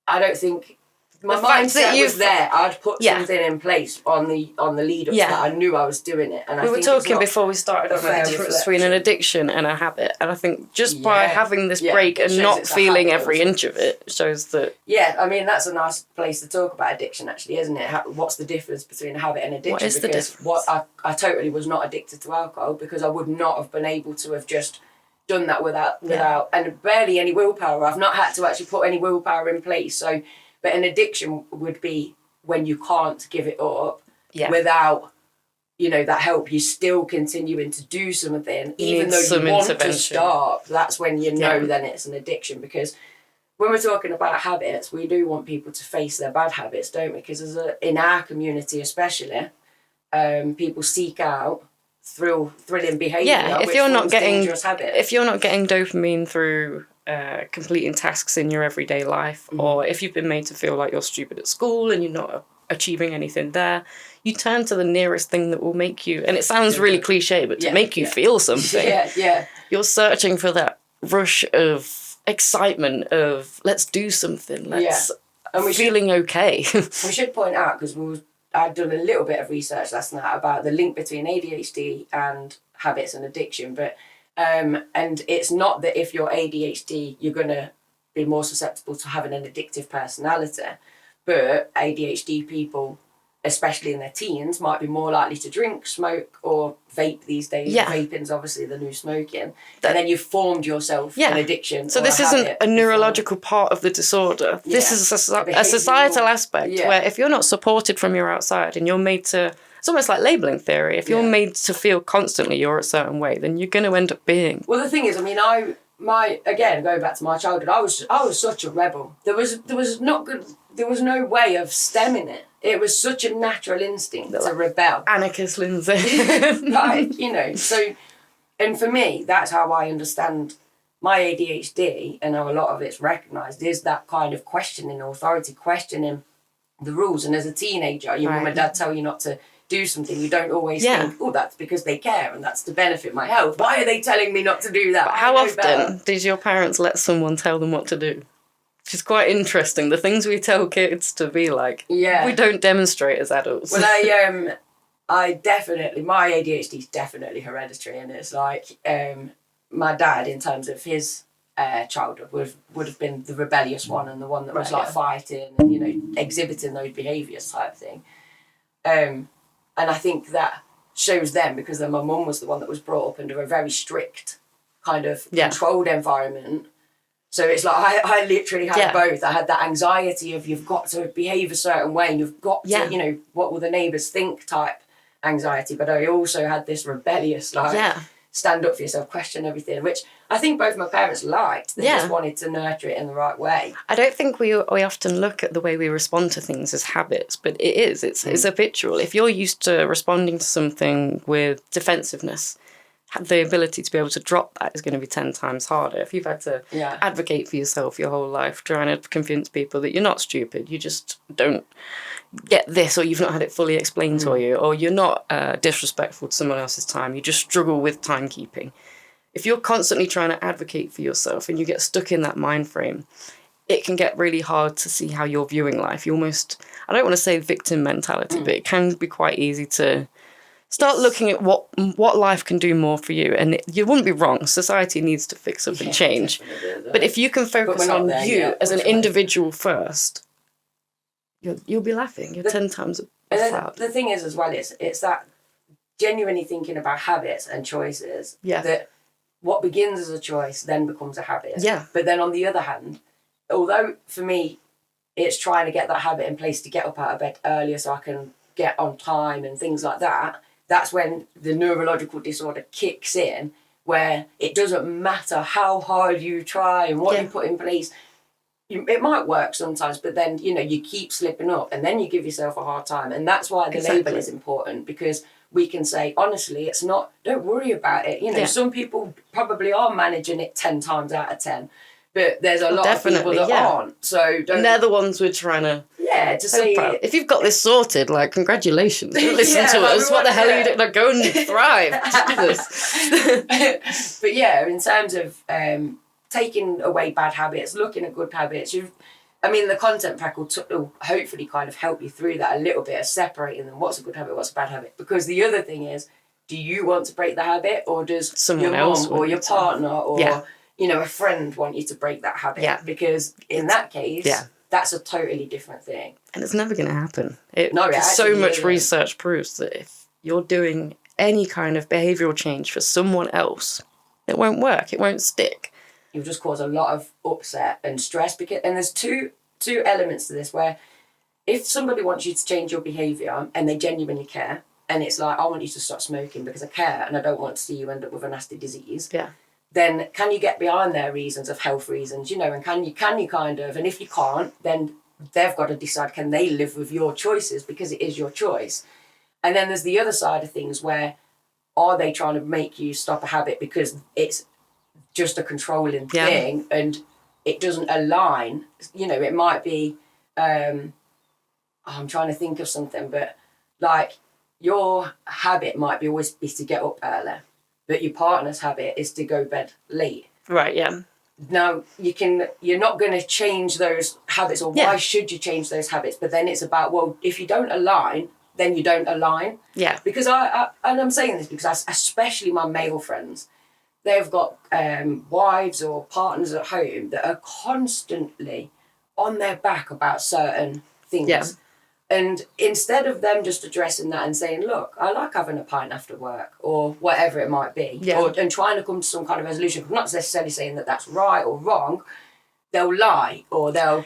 I don't think my mindset was there. I'd put something in place on the lead up to that. I knew I was doing it. And we were talking before we started about the difference between an addiction and a habit. And I think just by having this break and not feeling every inch of it shows that... Yeah, I mean, that's a nice place to talk about addiction, actually, isn't it? What's the difference between a habit and addiction? What is the difference? I totally was not addicted to alcohol because I would not have been able to have just done that without and barely any willpower. I've not had to actually put any willpower in place. So... But an addiction would be when you can't give it up without, you know, that help. You're still continuing to do something, even though you want to stop. That's when you know then it's an addiction. Because when we're talking about habits, we do want people to face their bad habits, don't we? Because in our community especially, people seek out thrilling behaviour. Yeah, if you're not getting dopamine through... completing tasks in your everyday life, or if you've been made to feel like you're stupid at school and you're not achieving anything there, you turn to the nearest thing that will make you, and it sounds really cliche, but to make you feel something, you're searching for that rush of excitement of let's do something, feeling okay. We should point out, because I'd done a little bit of research last night about the link between ADHD and habits and addiction, but and it's not that if you're ADHD, you're going to be more susceptible to having an addictive personality, but ADHD people, especially in their teens, might be more likely to drink, smoke, or vape these days. Vaping's obviously the new smoking. And then you've formed yourself an addiction. So this isn't a neurological part of the disorder. This is a societal aspect where if you're not supported from your outside and you're made to... It's almost like labelling theory. If you're made to feel constantly you're a certain way, then you're going to end up being. Well, the thing is, I mean, again, going back to my childhood, I was such a rebel. There was no way of stemming it. It was such a natural instinct to rebel. Anarchist Lindzi. Like, you know, so, and for me, that's how I understand my ADHD, and how a lot of it's recognised, is that kind of questioning authority, questioning the rules. And as a teenager, your mum and dad tell you not to do something, you don't always think, oh, that's because they care and that's to benefit my health. Why are they telling me not to do that? But how often did your parents let someone tell them what to do? Which is quite interesting. The things we tell kids to be like, we don't demonstrate as adults. Well, I definitely, my ADHD is definitely hereditary, and it's like my dad, in terms of his childhood, would have been the rebellious one and the one that was fighting and, you know, exhibiting those behaviours type thing. And I think that shows them, because then my mum was the one that was brought up under a very strict kind of controlled environment. So it's like I literally had both. I had that anxiety of you've got to behave a certain way and you've got to, you know, what will the neighbours think type anxiety. But I also had this rebellious, stand up for yourself, question everything, which I think both my parents liked. They just wanted to nurture it in the right way. I don't think we often look at the way we respond to things as habits, but it's habitual. If you're used to responding to something with defensiveness, the ability to be able to drop that is going to be 10 times harder. If you've had to advocate for yourself your whole life, trying to convince people that you're not stupid, you just don't get this, or you've not had it fully explained to you, or you're not disrespectful to someone else's time, you just struggle with timekeeping. If you're constantly trying to advocate for yourself and you get stuck in that mind frame, it can get really hard to see how you're viewing life. You almost, I don't want to say victim mentality, but it can be quite easy to start looking at what life can do more for you. And you wouldn't be wrong. Society needs to fix up and change. But if you can focus on you as an individual first, you'll be laughing. You're 10 times proud. The thing is as well, it's that genuinely thinking about habits and choices that what begins as a choice then becomes a habit. Yeah. But then on the other hand, although for me, it's trying to get that habit in place to get up out of bed earlier so I can get on time and things like that, that's when the neurological disorder kicks in, where it doesn't matter how hard you try and what you put in place. It might work sometimes, but then, you know, you keep slipping up and then you give yourself a hard time. And that's why the label is important, because we can say, honestly, it's not, don't worry about it. You know, some people probably are managing it 10 times out of 10, but there's a lot of people that aren't. So don't. And they're the ones we're trying to. Yeah, to say. If you've got this sorted, like, congratulations. Listen to us. What the hell are you doing? Like, go and thrive. Jesus. But yeah, in terms of taking away bad habits, looking at good habits, the content pack will hopefully kind of help you through that a little bit of separating them. What's a good habit? What's a bad habit? Because the other thing is, do you want to break the habit, or does someone your else mom or your partner or a friend want you to break that habit? Yeah. Because in that case, that's a totally different thing. And it's never going to happen. So much research proves that if you're doing any kind of behavioural change for someone else, it won't work. It won't stick. You'll just cause a lot of upset and stress. And there's two elements to this, where if somebody wants you to change your behaviour and they genuinely care, and it's like, I want you to stop smoking because I care and I don't want to see you end up with a nasty disease. Yeah. Then can you get behind their reasons of health reasons, you know, and can you kind of, and if you can't, then they've got to decide, can they live with your choices, because it is your choice. And then there's the other side of things, where are they trying to make you stop a habit because it's just a controlling thing and it doesn't align. You know, it might be, I'm trying to think of something, but like your habit might be always be to get up early, but your partner's habit is to go bed late. Right, yeah. Now, you're not going to change those habits, or why should you change those habits? But then it's about, well, if you don't align, then you don't align. Yeah. Because I'm saying this because especially my male friends, they've got wives or partners at home that are constantly on their back about certain things. Yeah. And instead of them just addressing that and saying, look, I like having a pint after work, or whatever it might be, and trying to come to some kind of resolution, not necessarily saying that that's right or wrong, they'll lie, or they'll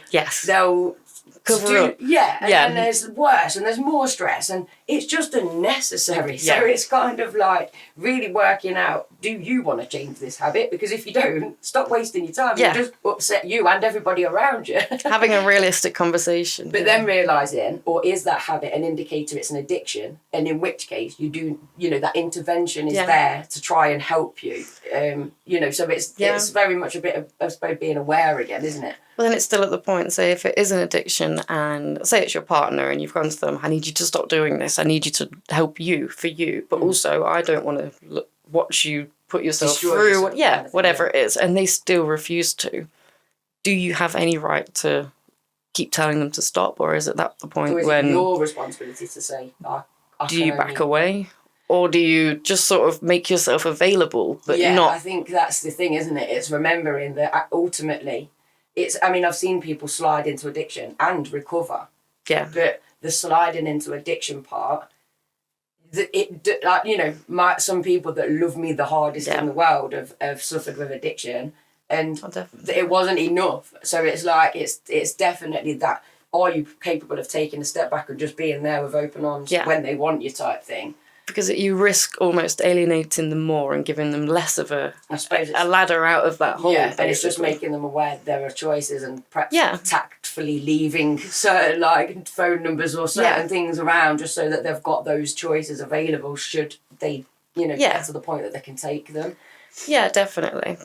cover up. Yeah, and there's worse, and there's more stress, and it's just unnecessary. So it's kind of like really working out, do you want to change this habit? Because if you don't, stop wasting your time. It'll just upset you and everybody around you. Having a realistic conversation. But then realising, or is that habit an indicator it's an addiction? And in which case you do, you know, that intervention is there to try and help you. You know, so it's very much a bit of, I suppose, being aware again, isn't it? Well, then it's still at the point, say, if it is an addiction and say it's your partner and you've gone to them, I need you to stop doing this. I need you to help you for you. But also, I don't want to watch you put yourself through, whatever it is. And they still refuse to. Do you have any right to keep telling them to stop? Or is it that the point when... It's your responsibility to say, do you back away? Or do you just sort of make yourself available, but not... I think that's the thing, isn't it? It's remembering that ultimately... I've seen people slide into addiction and recover. Yeah. But the sliding into addiction part, some people that love me the hardest in the world have suffered with addiction, and it wasn't enough. So it's like, it's definitely that, are you capable of taking a step back and just being there with open arms when they want you type thing? Because you risk almost alienating them more and giving them less of a ladder out of that hole. Yeah, and it's just making them aware there are choices, and perhaps tactfully leaving certain phone numbers or certain things around, just so that they've got those choices available should they, get to the point that they can take them. Yeah, definitely.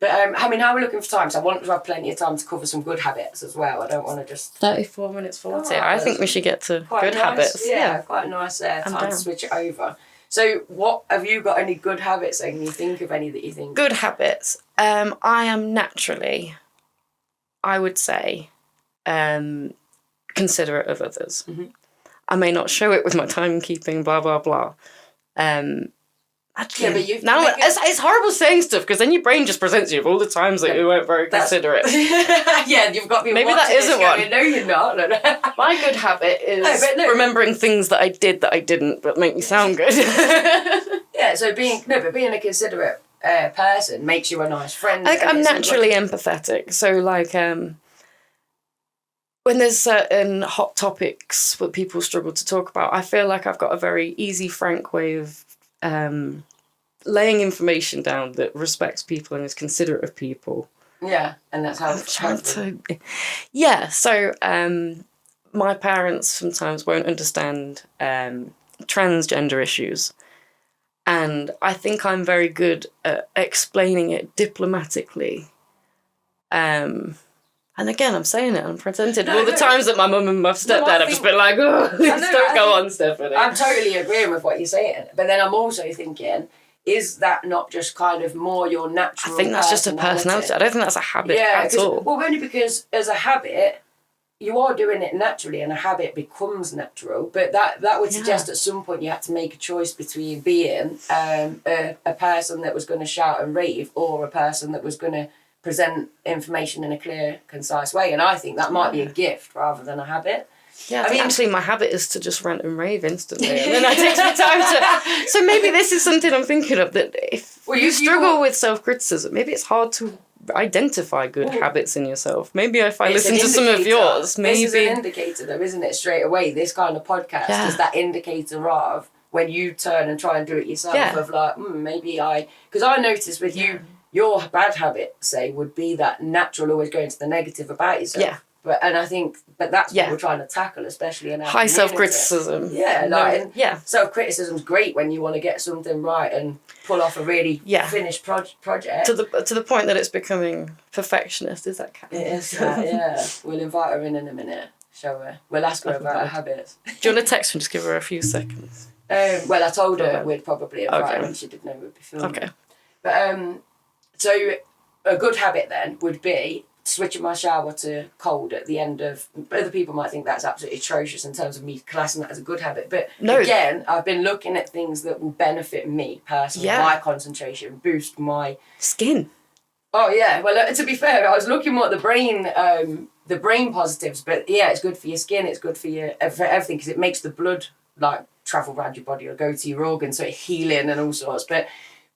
But, how are we looking for time? So I want to have plenty of time to cover some good habits as well. I don't want to just... 34 minutes 40. I think we should get to good habits. Yeah, quite a nice time to switch it over. So what, have you got any good habits? Can you think of any that you think... Good habits. I am naturally, I would say, considerate of others. Mm-hmm. I may not show it with my timekeeping, blah, blah, blah. Actually, but it's horrible saying stuff, because then your brain just presents you with all the times that you weren't very considerate. You've got to be maybe that isn't one. No, you're not. No. My good habit is remembering things that I did that I didn't, but make me sound good. Yeah, so being a considerate person makes you a nice friend. Like, and I'm it's naturally empathetic, so like when there's certain hot topics that people struggle to talk about, I feel like I've got a very easy, frank way of laying information down that respects people and is considerate of people. Yeah, and that's how I'm trying to... Yeah, so my parents sometimes won't understand transgender issues. And I think I'm very good at explaining it diplomatically. And again, I'm saying it unprecedented. All the times that my mum and my stepdad have just been like, oh, please don't go on, Stephanie. I'm totally agreeing with what you're saying. But then I'm also thinking, is that not just kind of more your natural I think that's just a personality. I don't think that's a habit at all. Well, only because as a habit, you are doing it naturally and a habit becomes natural. But that would suggest at some point you had to make a choice between being a person that was going to shout and rave or a person that was going to present information in a clear, concise way. And I think that might be a gift rather than a habit. Yeah, I mean, actually my habit is to just rant and rave instantly. And then it takes me time to... So maybe this is something I'm thinking of, that if you struggle with self-criticism, maybe it's hard to identify good habits in yourself. Maybe if I listen to some of yours, maybe... This is an indicator though, isn't it, straight away? This kind of podcast is that indicator of when you turn and try and do it yourself of like, maybe I... Because I noticed with you, your bad habit, say, would be that natural always going to the negative about yourself. Yeah. But that's what we're trying to tackle, especially in our high community. Self-criticism. Yeah, self-criticism's great when you want to get something right and pull off a really finished project. To the point that it's becoming perfectionist. Is that kind of... It is that, yeah. We'll invite her in a minute, shall we? We'll ask her about her habits. Do you want to text her and just give her a few seconds? Well, I told her we'd probably invite her and she didn't know we'd be filming. Okay. But so a good habit then would be switching my shower to cold at the end of... Other people might think that's absolutely atrocious in terms of me classing that as a good habit. But again, I've been looking at things that will benefit me personally, my concentration, boost my... Skin. Oh, yeah. Well, to be fair, I was looking at the brain positives, but yeah, it's good for your skin, it's good for everything, because it makes the blood like travel around your body or go to your organs, so it's healing and all sorts. But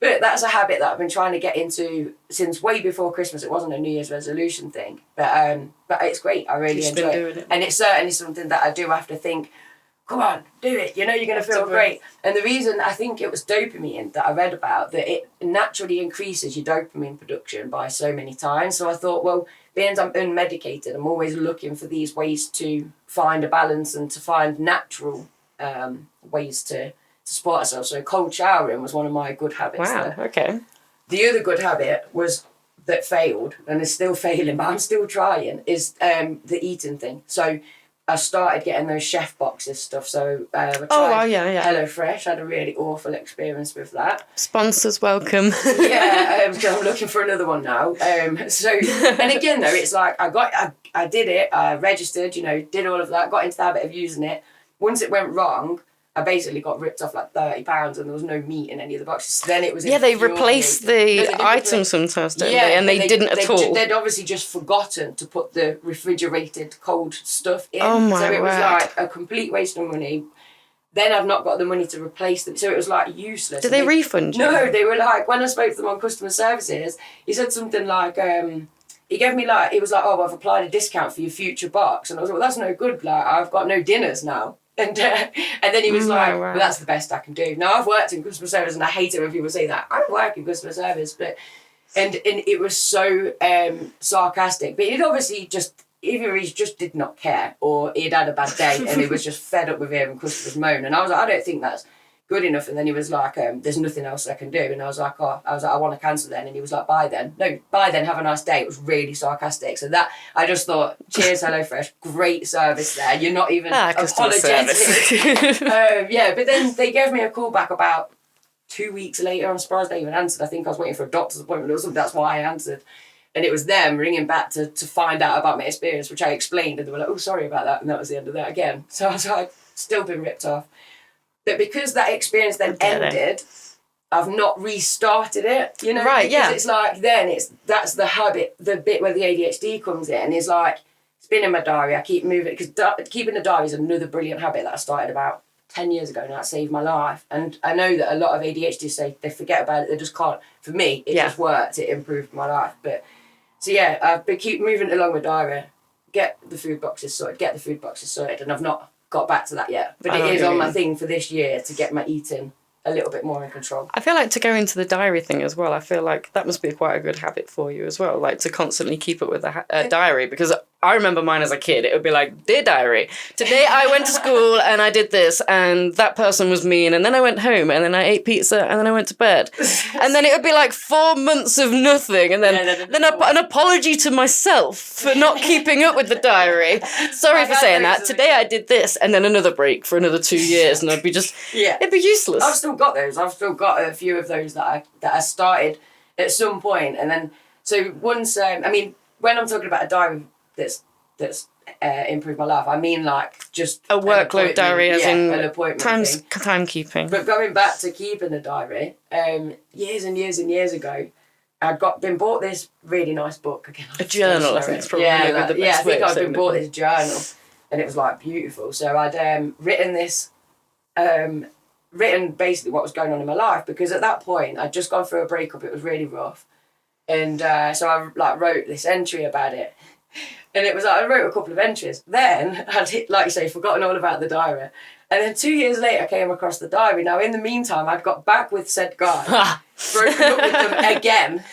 that's a habit that I've been trying to get into since way before Christmas. It wasn't a New Year's resolution thing, but it's great. I really enjoy it. And it's certainly something that I do have to think, come on, do it. You know you're going to feel great. And the reason I think it was dopamine that I read about, that it naturally increases your dopamine production by so many times. So I thought, well, being I'm unmedicated, I'm always looking for these ways to find a balance and to find natural ways to support ourselves. So cold showering was one of my good habits. Wow, okay. The other good habit that failed, and is still failing, but I'm still trying, is the eating thing. So I started getting those chef boxes stuff. So I tried HelloFresh. I had a really awful experience with that. Sponsors welcome. I'm looking for another one now. And again though, it's like I did it. I registered. Did all of that. Got into the habit of using it. Once it went wrong, I basically got ripped off like £30 and there was no meat in any of the boxes. So then it was... Yeah, they replace the items sometimes, don't they? And they didn't at all. They'd obviously just forgotten to put the refrigerated cold stuff in. Oh my So it was like a complete waste of money. Then I've not got the money to replace them. So it was like useless. Did they refund you? No, they were like, when I spoke to them on customer services, he said something like... he gave me he was like, oh, I've applied a discount for your future box. And I was like, well, that's no good. Like, I've got no dinners now. And then he was like, well, that's the best I can do. Now, I've worked in customer service and I hate it when people say that. I work in customer service, but... And it was so sarcastic. But he'd obviously either he just did not care or he'd had a bad day and he was just fed up with hearing customers moan. And I was like, I don't think that's good enough. And then he was like, there's nothing else I can do. And I was like, I want to cancel then. And he was like, bye then. No, bye then, have a nice day. It was really sarcastic. So that, I just thought, cheers, HelloFresh, great service there. You're not even apologetic. But then they gave me a call back about 2 weeks later. I'm surprised they even answered. I think I was waiting for a doctor's appointment or something. That's why I answered. And it was them ringing back to find out about my experience, which I explained. And they were like, oh, sorry about that. And that was the end of that again. So I was like, still been ripped off. But because that experience then ended, I've not restarted it, Right, because it's like that's the habit, the bit where the ADHD comes in is like, it's been in my diary, I keep moving, because keeping a diary is another brilliant habit that I started about 10 years ago now, it saved my life. And I know that a lot of ADHD say they forget about it, they just can't. For me, it just worked, it improved my life. But so yeah, I've been keep moving along with diary, get the food boxes sorted, and I've not got back to that yet. But it is on my thing for this year to get my eating a little bit more in control. I feel like to go into the diary thing as well, I feel like that must be quite a good habit for you as well, like to constantly keep up with a diary, because I remember mine as a kid, it would be like, dear diary, today I went to school and I did this and that person was mean and then I went home and then I ate pizza and then I went to bed. And then it would be like 4 months of nothing and then I put an apology to myself for not keeping up with the diary. Sorry for saying that. Today I did this, and then another break for another 2 years and I'd be just, it'd be useless. I've still got those. I've still got a few of those that I started at some point, and then so once I mean, when I'm talking about a diary that's improved my life, I mean like just a workload diary, as in an appointment timekeeping. But going back to keeping the diary, years and years and years ago, I'd been bought this really nice book again. A journal, I think it's probably the best way. I think I'd been bought this journal, and it was like beautiful. So I'd written this. Written basically what was going on in my life, because at that point I'd just gone through a breakup. It was really rough, and so I like wrote this entry about it, and it was like I wrote a couple of entries. Then I'd like you say forgotten all about the diary, and then 2 years later I came across the diary. Now in the meantime I'd got back with said guy, broken up with them again.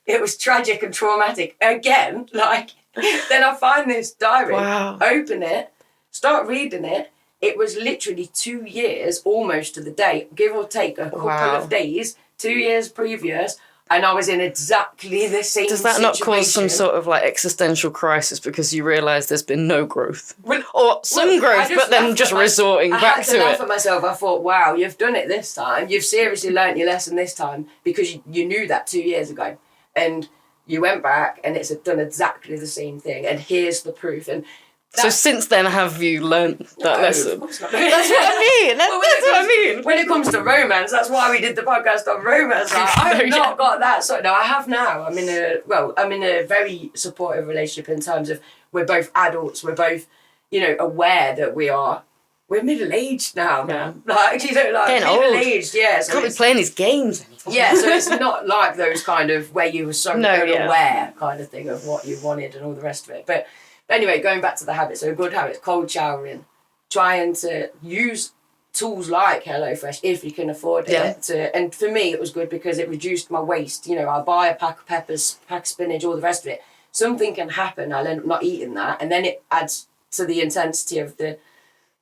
It was tragic and traumatic again. Like then I find this diary, open it, start reading it. It was literally 2 years, almost to the day, give or take a couple of days, 2 years previous, and I was in exactly the same situation. Does that not cause some sort of like existential crisis because you realise there's been no growth? Or some growth, but then just resorting back to it? I had to laugh at myself. I thought, wow, you've done it this time. You've seriously learnt your lesson this time, because you knew that 2 years ago. And you went back and it's done exactly the same thing. And here's the proof. And so since then, have you learnt that lesson? That's what I mean. That's what I mean. When it comes to romance, that's why we did the podcast on romance. Like, I have not got that. So no, I have now. I'm in a very supportive relationship in terms of we're both adults. We're both, aware that we're middle-aged now. Yeah. Like, middle-aged. Yeah. So can't be playing these games anymore. Yeah. So it's not like those kind of where you were so unaware kind of thing of what you wanted and all the rest of it. But anyway, going back to the habits, so good habits, cold showering, trying to use tools like HelloFresh if you can afford it. And for me, it was good because it reduced my waste. I'll buy a pack of peppers, pack of spinach, all the rest of it. Something can happen, I'll end up not eating that, and then it adds to the intensity of the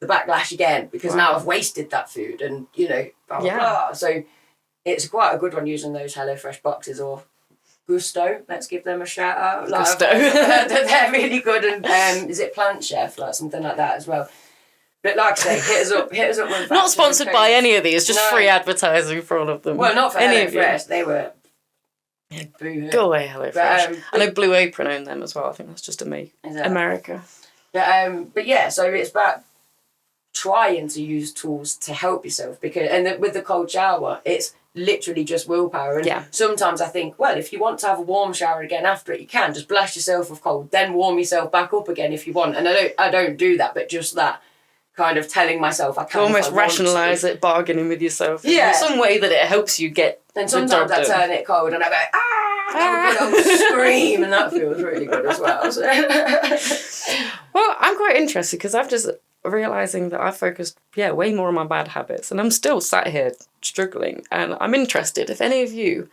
backlash again, because now I've wasted that food and, blah, blah, blah. So it's quite a good one using those HelloFresh boxes, or Gusto, let's give them a shout out. Gusto. They're really good, and is it Plant Chef, like something like that as well. But like I say, hit us up with not sponsored by any of these, just free advertising for all of them. Well, not for any HelloFresh, they were boo-hoo. Go away, HelloFresh. I know Blue Apron own them as well. I think that's just America. But yeah, so it's about trying to use tools to help yourself, and with the cold shower, it's literally just willpower. And sometimes I think, well, if you want to have a warm shower again after it, you can just blast yourself with cold, then warm yourself back up again if you want. And I don't do that, but just that kind of telling myself I can. Almost rationalise it, bargaining with yourself. Yeah, in some way that it helps you get. And sometimes I turn it cold and I go have a good old scream, and that feels really good as well. So. Well, I'm quite interested because I've just realising that I've focused, way more on my bad habits, and I'm still sat here struggling, and I'm interested. If any of you,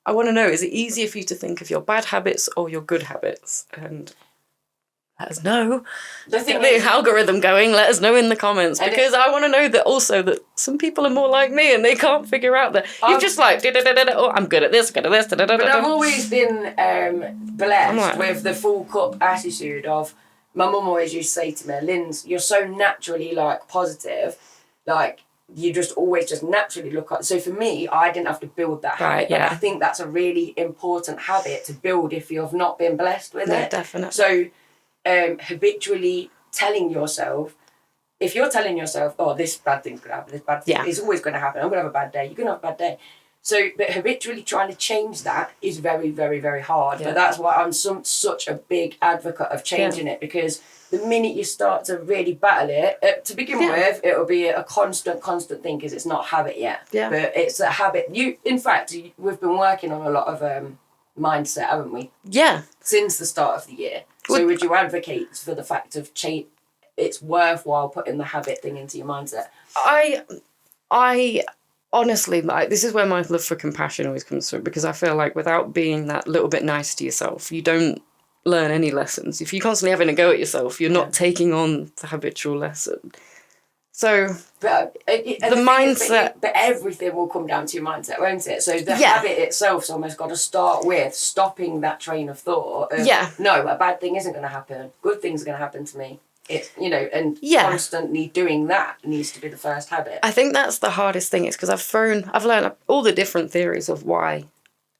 I want to know, is it easier for you to think of your bad habits or your good habits? And let us know. Get the algorithm going, let us know in the comments, because I want to know that also that some people are more like me and they can't figure out that you've just like, oh, I'm good at this, good at this. But I've always been blessed with the full cup attitude of, my mum always used to say to me, Linz, you're so naturally like positive, like you just always just naturally look up. So for me, I didn't have to build that habit. Right, I think that's a really important habit to build if you've not been blessed with it. Definitely. So habitually telling yourself, if you're telling yourself, oh, this bad thing's going to happen, this bad thing is always going to happen, I'm going to have a bad day, you're going to have a bad day. So, but habitually trying to change that is very, very, very hard. Yeah. But that's why I'm such a big advocate of changing it, because the minute you start to really battle it, to begin with, it'll be a constant thing because it's not habit yet. Yeah. But it's a habit. In fact, we've been working on a lot of mindset, haven't we? Yeah. Since the start of the year. So would you advocate for the fact of change? It's worthwhile putting the habit thing into your mindset. I honestly, like, this is where my love for compassion always comes from, because I feel like without being that little bit nice to yourself, you don't learn any lessons. If you're constantly having a go at yourself, you're not taking on the habitual lesson. So But the mindset, but everything will come down to your mindset, won't it? So the habit itself's almost got to start with stopping that train of thought. No, a bad thing isn't going to happen. Good things are going to happen to me. It, and constantly doing that needs to be the first habit. I think that's the hardest thing, is because I've learned all the different theories of why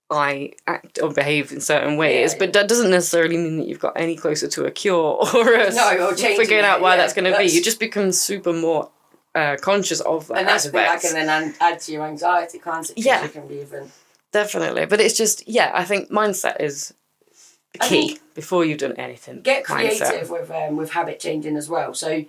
I act or behave in certain ways, but that doesn't necessarily mean that you've got any closer to a cure or figuring out why that's going to be. You just become super more conscious of that. And that's the thing that can then add to your anxiety, can't it? Yeah. You can be even... Definitely. But it's just, I think mindset is the key before you've done anything. Get creative with habit changing as well. So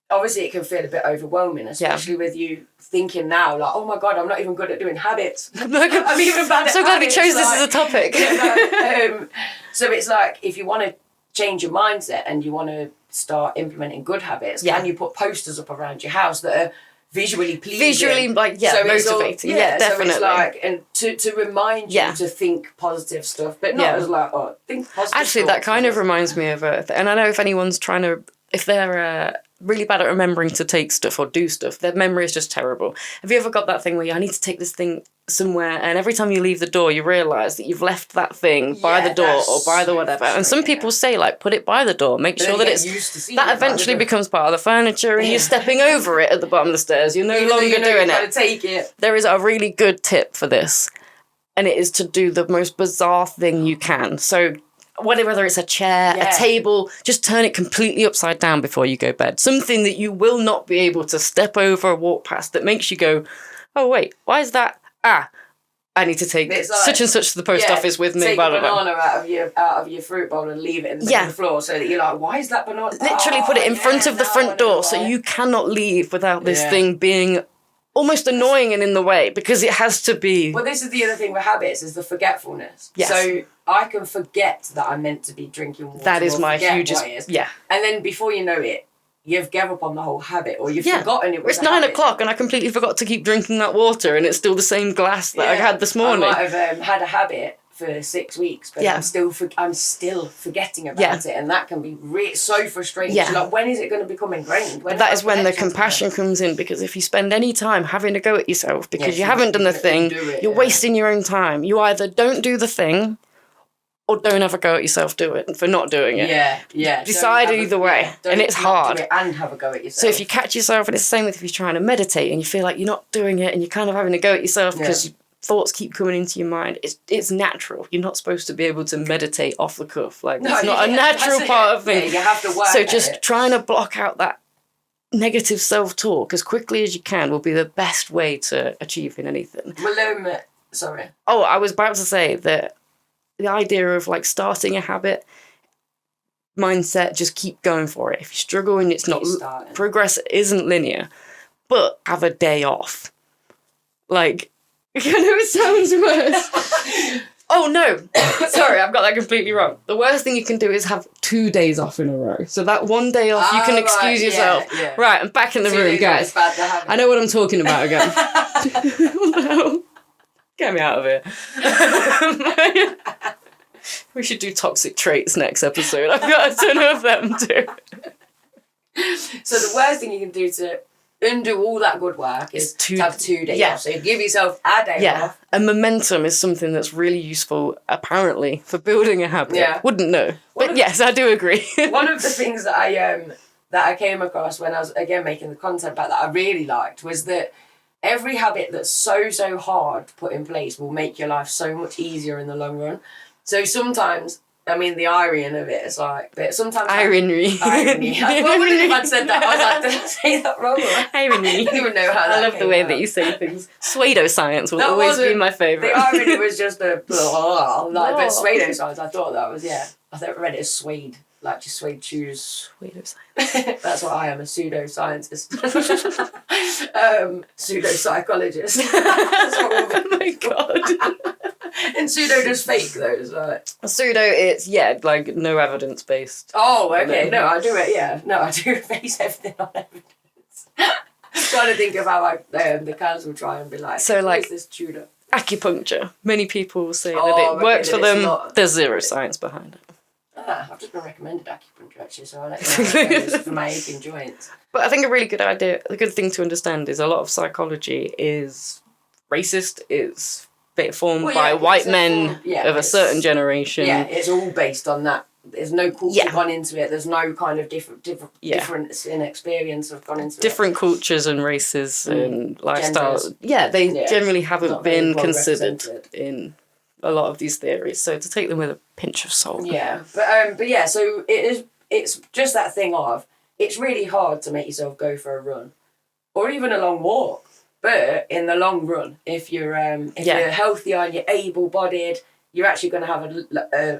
obviously it can feel a bit overwhelming, especially with you thinking now, like, oh my God, I'm not even good at doing habits. I'm even bad at so glad we habits, chose this as a topic. So it's like, if you want to change your mindset and you want to start implementing good habits, can you put posters up around your house that are visually pleasing? Motivating. Definitely. So it's like, and to remind you to think positive stuff, but not as like, think positive. Actually, that kind of reminds me of and I know if anyone's if they're really bad at remembering to take stuff or do stuff, their memory is just terrible. Have you ever got that thing where I need to take this thing somewhere, and every time you leave the door you realise that you've left that thing by the door or by the whatever, and some people say, like, put it by the door, make sure that that eventually becomes part of the furniture, and you're stepping over it at the bottom of the stairs, you're no longer doing it. Take it. There is a really good tip for this, and it is to do the most bizarre thing you can. So whether it's a chair, a table, just turn it completely upside down before you go to bed. Something that you will not be able to step over or walk past, that makes you go, oh wait, why is that? I need to take such and such to the post office with me. Take a banana out of your fruit bowl and leave it in the middle of the floor, so that you're like, why is that banana? Literally put it in front of the front door, so you cannot leave without this thing being almost annoying and in the way, because it has to be. Well, this is the other thing with habits, is the forgetfulness. Yes. So I can forget that I'm meant to be drinking water. That is my hugest. And then before you know it, you've given up on the whole habit, or you've forgotten it was It's 9 o'clock and I completely forgot to keep drinking that water, and it's still the same glass that I had this morning. I might have had a habit for 6 weeks, but I'm still forgetting about it, and that can be so frustrating. Like, when is it going to become ingrained? That is when the compassion comes in, because if you spend any time having to go at yourself because you haven't done the thing, you're wasting your own time. You either don't do the thing, or don't have a go at yourself for not doing it. Decide either way, and it's hard. Do it and have a go at yourself. So if you catch yourself, and it's the same with if you're trying to meditate and you feel like you're not doing it, and you're kind of having to go at yourself because your thoughts keep coming into your mind. It's natural. You're not supposed to be able to meditate off the cuff. Like, it's not a natural part of things. You have to work. So just trying to block out that negative self-talk as quickly as you can will be the best way to achieving anything. Well, sorry. Oh, I was about to say that the idea of, like, starting a habit mindset, just keep going for it. If you struggle and it's not, progress isn't linear, but have a day off. Like, I know it sounds worse. Oh no, sorry, I've got that completely wrong. The worst thing you can do is have 2 days off in a row. So that one day off, you can excuse yourself. Right, I'm back in the room, guys. I know what I'm talking about again. What the hell? Get me out of here. We should do toxic traits next episode. I've got a ton of them too. So the worst thing you can do to undo all that good work is to have 2 days off. So you give yourself a day off. And momentum is something that's really useful, apparently, for building a habit. Wouldn't know. But yes, I do agree. One of the things that I came across when I was, again, making the content about that I really liked was that every habit that's so hard to put in place will make your life so much easier in the long run. So sometimes I mean, the irony of it is like, but sometimes Irony. Irony. I wouldn't if I'd said that. I was like, did I say that wrong? Irony. I don't even know how that I love the came way out. that you say things. Pseudoscience will That always be wasn't- my favourite. The irony was just a blah, like, but Oh. pseudoscience, I thought that was, yeah. I thought I read it as suede, like just suede shoes. Pseudoscience. That's what I am, a pseudoscientist. Pseudo-psychologist. That's what we'll Oh my god. And pseudo does fake though, it's like... Pseudo, it's, like, no evidence based. Oh, okay, no, I do it, yeah. No, I do base everything on evidence. Trying to think of how the council try and be like, So, like- is this Tudor? Acupuncture. Many people say that Oh, it works okay, for that it's them. not- There's zero science behind it. I've just been recommended acupuncture actually, so I'll let you know how it goes for my aching joints. But I think a really good idea, a good thing to understand is a lot of psychology is racist, it's formed Well, by yeah, white it's a men form- yeah, of a it's- certain generation. Yeah, it's all based on that. There's no culture Yeah. gone into it. There's no kind of Yeah. difference in experience have gone into Different cultures and races and lifestyles. Genders. Yeah, they Yeah. generally haven't Not very been well considered represented. in a lot of these theories. So to take them with a pinch of salt. it. Yeah, but yeah, so it's just that thing of it's really hard to make yourself go for a run or even a long walk. But in the long run, if you're you're healthier and you're able-bodied, you're actually going to have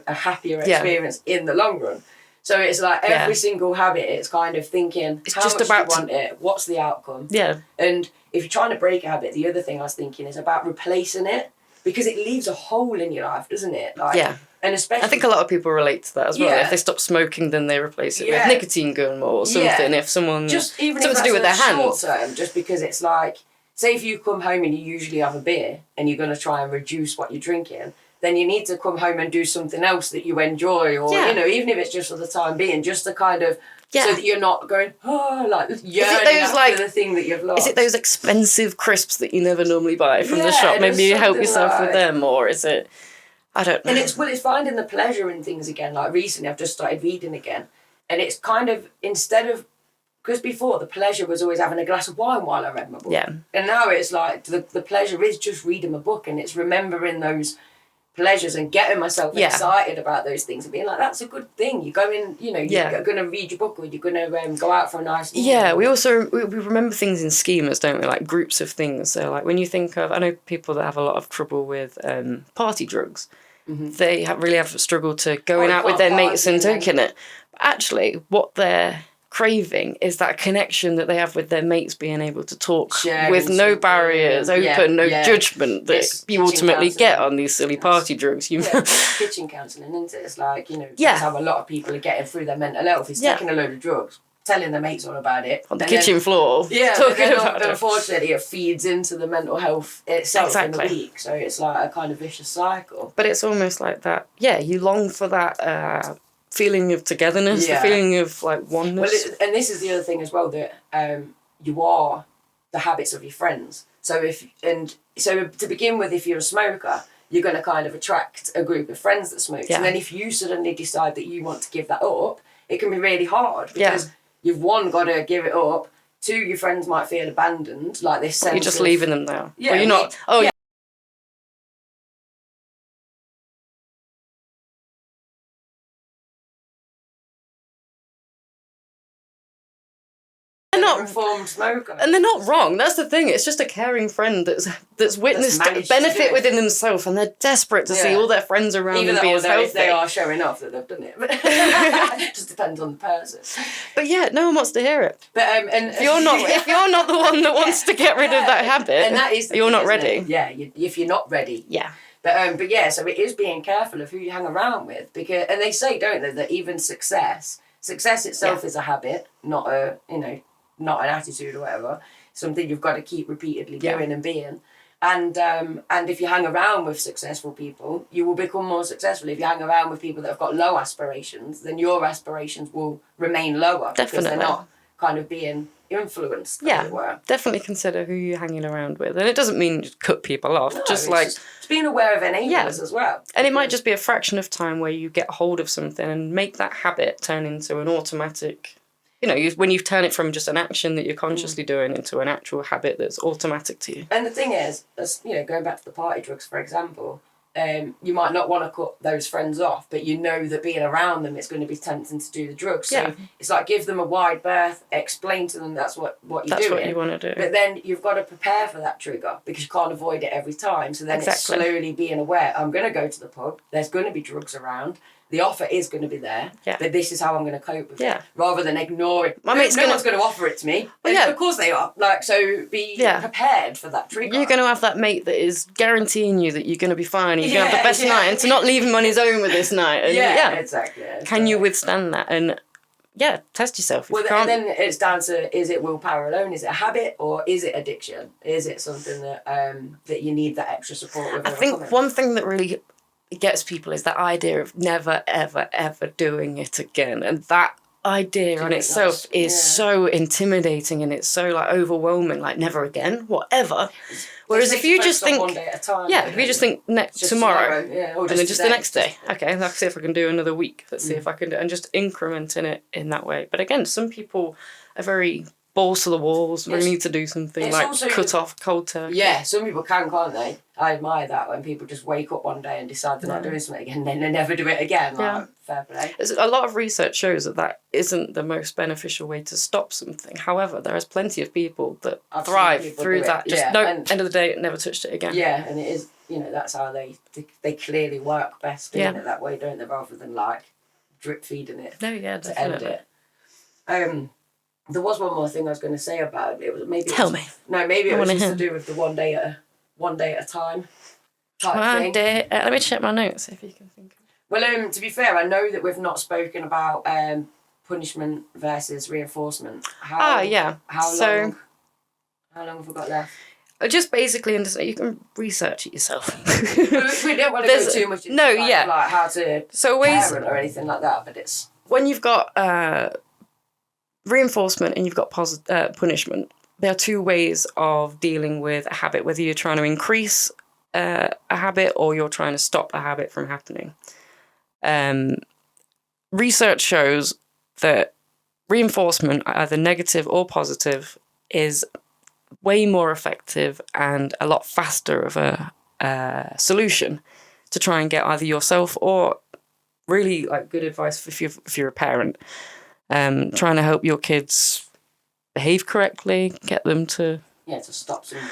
a happier experience in the long run. So it's like every single habit, it's kind of thinking, It's how just much about do you want it? What's the outcome? Yeah. And if you're trying to break a habit, the other thing I was thinking is about replacing it because it leaves a hole in your life, doesn't it? Like, Yeah. And especially, I think a lot of people relate to that as well. Yeah. If they stop smoking, then they replace it Yeah. with nicotine gum or something. Yeah. If someone just even something if to do with their that's a hands. short term, just because it's like, say if you come home and you usually have a beer and you're going to try and reduce what you're drinking, then you need to come home and do something else that you enjoy, or Yeah. you know, even if it's just for the time being, just to kind of so that you're not going yearning those, after like- the thing that you've lost. Is it those expensive crisps that you never normally buy from the Yeah, shop? Maybe just you help something yourself with like- them, or is it? I don't know. And it's finding the pleasure in things again. Like recently, I've just started reading again, and it's kind of instead of because before the pleasure was always having a glass of wine while I read my book. Yeah. And now it's like the pleasure is just reading my book, and it's remembering those pleasures and getting myself excited about those things and being like, that's a good thing. You're going, you know, you're going to read your book, or you're going to go out for a nice meal. Yeah, we also we remember things in schemas, don't we? Like groups of things. So like when you think of, I know people that have a lot of trouble with party drugs. They really have struggled to going out with their mates and taking it. But actually, what they're craving is that connection that they have with their mates, being able to talk Sharing with no something. barriers, Yeah, open, no yeah. judgment that It's you kitchen ultimately get counselling. on these silly party drugs. You Yeah, kitchen counselling, isn't it? It's like, you know, Yeah. that's how a lot of people are getting through their mental health. Is taking a load of drugs, telling their mates all about it. on the and then- kitchen floor, Yeah, but talking then about it. unfortunately it feeds into the mental health itself in the Exactly. week. So it's like a kind of vicious cycle. But it's almost like that. Yeah, you long for that feeling of togetherness, Yeah. the feeling of like Well, oneness. and this is the other thing as well, that you are the habits of your friends. So to begin with, if you're a smoker, you're going to kind of attract a group of friends that smoke. Yeah. And then if you suddenly decide that you want to give that up, it can be really hard because Yeah. you've got to give it up. Two, your friends might feel abandoned, like this sense You're just of, leaving them now. Yeah, Well, you're not. Oh, yeah. They're not, informed smoker. and they're not wrong. That's the thing. It's just a caring friend that's witnessed managed to benefit do it. within themselves, and they're desperate to see Yeah. all their friends around Even them be though as healthy. if they are showing off that they've done it, but it just depends on the person. But yeah, no one wants to hear it. But and If you're not the one that wants to get rid of that habit, and that is the you're thing, not isn't ready. it? Yeah, if you're not ready. Yeah. But yeah, so it is being careful of who you hang around with, because and they say, don't they, that even success itself is a habit, not not an attitude or whatever. Something you've got to keep repeatedly doing and being. And if you hang around with successful people, you will become more successful. If you hang around with people that have got low aspirations, then your aspirations will remain lower because Definitely. they're not kind of being influenced, as Yeah, it were. definitely consider who you're hanging around with. And it doesn't mean just cut people off, No, just it's like... just being aware of enablers as well. And it might just be a fraction of time where you get hold of something and make that habit turn into an automatic... You know, when you turn it from just an action that you're consciously doing into an actual habit that's automatic to you. And the thing is, as you know, going back to the party drugs, for example, you might not want to cut those friends off, but you know that being around them, it's going to be tempting to do the drugs. So it's like, give them a wide berth, explain to them that's what you're doing. That's what you want to do. But then you've got to prepare for that trigger because you can't avoid it every time. So then it's slowly being aware, I'm going to go to the pub, there's going to be drugs around, the offer is going to be there, but this is how I'm going to cope with it. Rather than ignore it. No one's going to offer it to me. Well, of course they are. Like, so be prepared for that trigger. You're going to have that mate that is guaranteeing you that you're going to be fine, and you're going to have the best night, and to not leave him on his own with this night. And exactly. Can you withstand that? And test yourself. Well, and then it's down to, is it willpower alone? Is it a habit, or is it addiction? Is it something that that you need that extra support with? I think one thing that really gets people is that idea of never, ever, ever doing it again. And that idea on itself is so intimidating, and it's so like overwhelming, like never again, whatever. Whereas if you just think, one day at a time, if you just think tomorrow, or and then just the next day, okay, let's see if I can do another week. Let's see if I can do, and just incrementing it in that way. But again, some people are very balls to the walls. We need to do something like cut off cold turkey. Yeah, some people can't they? I admire that when people just wake up one day and decide they're not doing something again, and then they never do it again. Like, fair play. A lot of research shows that isn't the most beneficial way to stop something. However, there is plenty of people that thrive through that. Just end of the day, never touched it again. Yeah, and it is, that's how they clearly work best doing it that way, don't they? Rather than like drip feeding it. No, to end it. There was one more thing I was going to say about it. It was maybe. Tell me. No, maybe it was just to do with the one day at a time type thing. Day. Let me check my notes if you can think. Well, to be fair, I know that we've not spoken about punishment versus reinforcement. How long have we got left? Just basically, you can research it yourself. We don't want to go too much into like how to parent or anything like that, but it's when you've got reinforcement and you've got punishment. There are two ways of dealing with a habit, whether you're trying to increase a habit or you're trying to stop a habit from happening. Research shows that reinforcement, either negative or positive, is way more effective and a lot faster of a solution to try and get either yourself or really like good advice if you're a parent, trying to help your kids behave correctly, get them to stop something,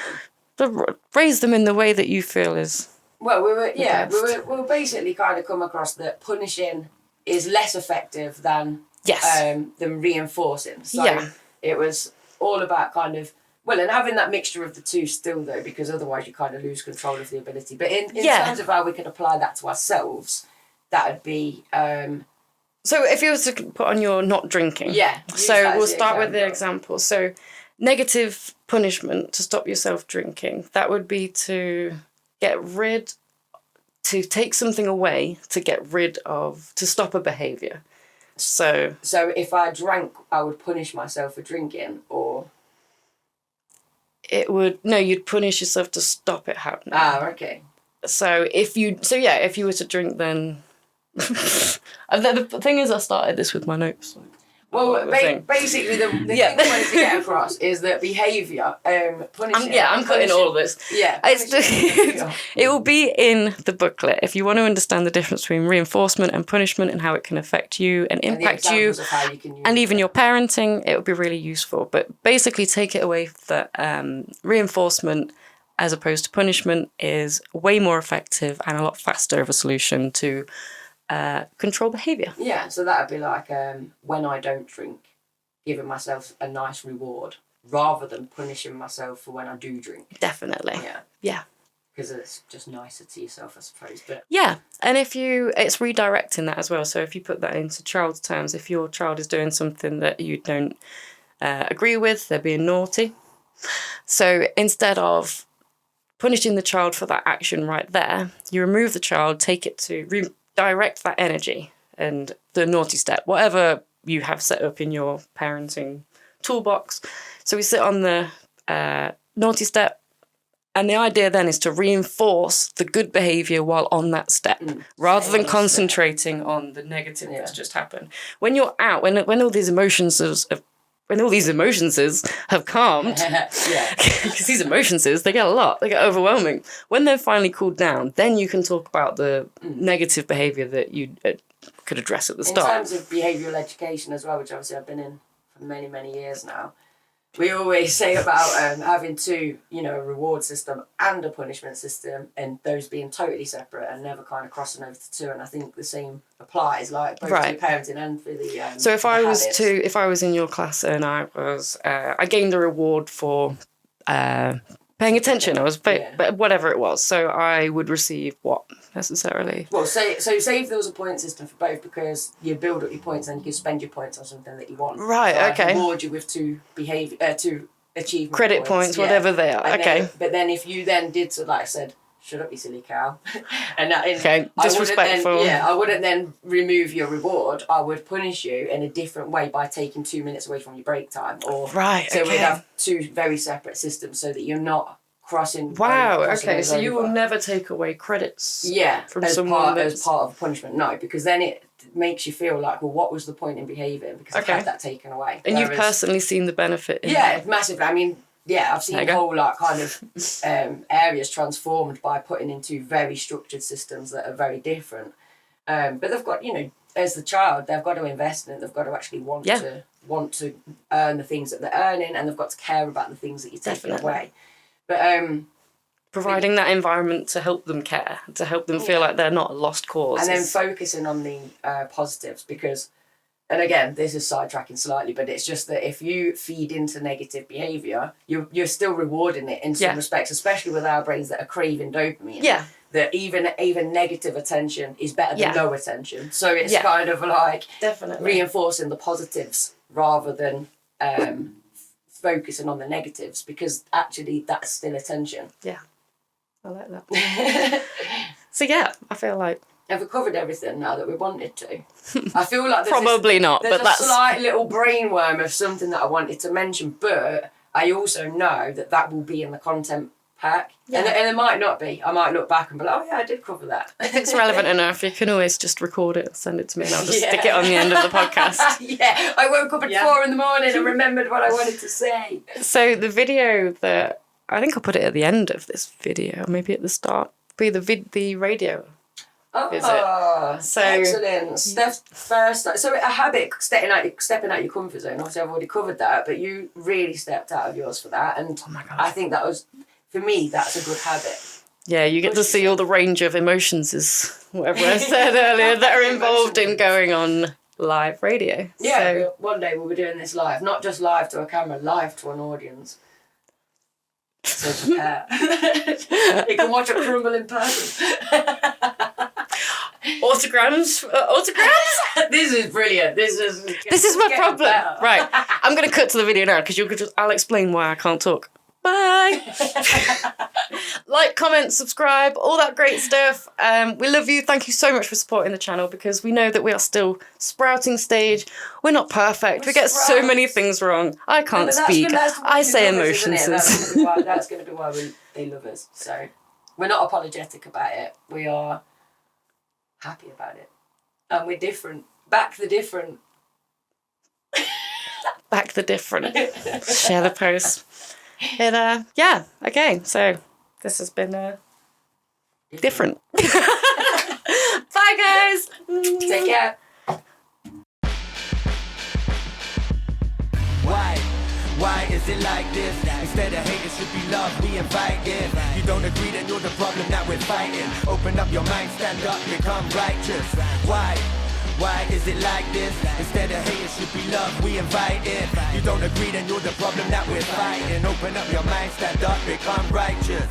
to raise them in the way that you feel is we were basically kind of come across that punishing is less effective than reinforcing. So it was all about kind of and having that mixture of the two still though, because otherwise you kind of lose control of the ability. But in terms of how we can apply that to ourselves, that would be. So if you were to put on your not drinking, so we'll start with the example. So negative punishment to stop yourself drinking, that would be to take something away to stop a behaviour. So if I drank, I would punish myself for drinking, or you'd punish yourself to stop it happening. Okay. So if you were to drink, then the thing is, I started this with my notes. Well, basically, the thing I wanted to get across is that behaviour, punishing. I'm cutting all of this. Yeah, it will be in the booklet if you want to understand the difference between reinforcement and punishment and how it can affect you and impact you, and even your parenting. It would be really useful. But basically, take it away that reinforcement, as opposed to punishment, is way more effective and a lot faster of a solution to control behaviour. Yeah, so that would be like when I don't drink, giving myself a nice reward rather than punishing myself for when I do drink. Definitely. Yeah. Because it's just nicer to yourself, I suppose. But yeah, and it's redirecting that as well. So if you put that into child's terms, if your child is doing something that you don't agree with, they're being naughty. So instead of punishing the child for that action right there, you remove the child, take it to direct that energy and the naughty step, whatever you have set up in your parenting toolbox. So we sit on the naughty step, and the idea then is to reinforce the good behaviour while on that step, rather than concentrating on the negative that's just happened. When you're out, when all these emotions when all these emotions have calmed, because these emotions, they get a lot, they get overwhelming. When they're finally cooled down, then you can talk about the negative behaviour that you could address at the start. In terms of behavioural education as well, which obviously I've been in for many, many years now, we always say about having two, you know, a reward system and a punishment system, and those being totally separate and never kind of crossing over the two. And I think the same applies, like both to parenting and for the so if I was in your class and I gained the reward for paying attention, I was whatever it was, so I would receive what necessarily? Well, say if there was a point system for both, because you build up your points and you can spend your points on something that you want. Right. So okay. I reward you with two achievement credit points, whatever they are. And okay. Then, but then if you then did so, like I said, shut up, you silly cow. And that is, okay. Disrespectful. I wouldn't then remove your reward. I would punish you in a different way by taking 2 minutes away from your break time. Or so we'd have two very separate systems so that you're not crossing. Wow. Okay. So you will never take away credits. Yeah. From as someone as part of punishment. No, because then it makes you feel like, well, what was the point in behaving? Because I've had that taken away. And you've personally seen the benefit. Massively. I mean, yeah, I've seen whole like kind of areas transformed by putting into very structured systems that are very different. But they've got, you know, as the child, they've got to invest in it. They've got to actually want to earn the things that they're earning, and they've got to care about the things that you're taking away. But providing that environment to help them care, to help them feel like they're not a lost cause, and then focusing on the positives, because. And again, this is sidetracking slightly, but it's just that if you feed into negative behaviour, you're still rewarding it in some respects, especially with our brains that are craving dopamine. Yeah. That even negative attention is better than no attention. So it's kind of like reinforcing the positives rather than focusing on the negatives, because actually that's still attention. Yeah, I like that. So yeah, I feel like have we covered everything now that we wanted to? I feel like there's probably not, there's but a that's slight little brainworm of something that I wanted to mention, but I also know that will be in the content pack. And it might not be. I might look back and be like, oh yeah, I did cover that. If it's relevant enough, you can always just record it and send it to me, and I'll just stick it on the end of the podcast. I woke up at 4 a.m. and remembered what I wanted to say. So the video that I think I'll put it at the end of this video, maybe at the start, be the radio. So excellent. Steph first. So a habit, stepping out your comfort zone. Obviously, I've already covered that, but you really stepped out of yours for that, and I think that was, for me, that's a good habit. Yeah, you get to see all the range of emotions, is whatever I said earlier, that are involved in going on live radio. Yeah, so one day we'll be doing this live, not just live to a camera, live to an audience. So prepare. You can watch it crumble in person. Autograms? This is brilliant. This is my problem. Right, I'm going to cut to the video now because I'll explain why I can't talk. Bye. Like, comment, subscribe, all that great stuff. We love you. Thank you so much for supporting the channel, because we know that we are still sprouting stage. We're not perfect. We get so many things wrong. I can't speak. I say emotions. That's going to be why they love us. So we're not apologetic about it. We are happy about it. And we're different. Back the different. Back the different. Share the post. And okay, so this has been different. Bye guys. Take care. Why is it like this? Instead of hate, it should be love, we invite it. You don't agree, then you're the problem that we're fighting. Open up your mind, stand up, become righteous. Why is it like this? Instead of hate, it should be love, we invite it. You don't agree, then you're the problem that we're fighting. Open up your mind, stand up, become righteous.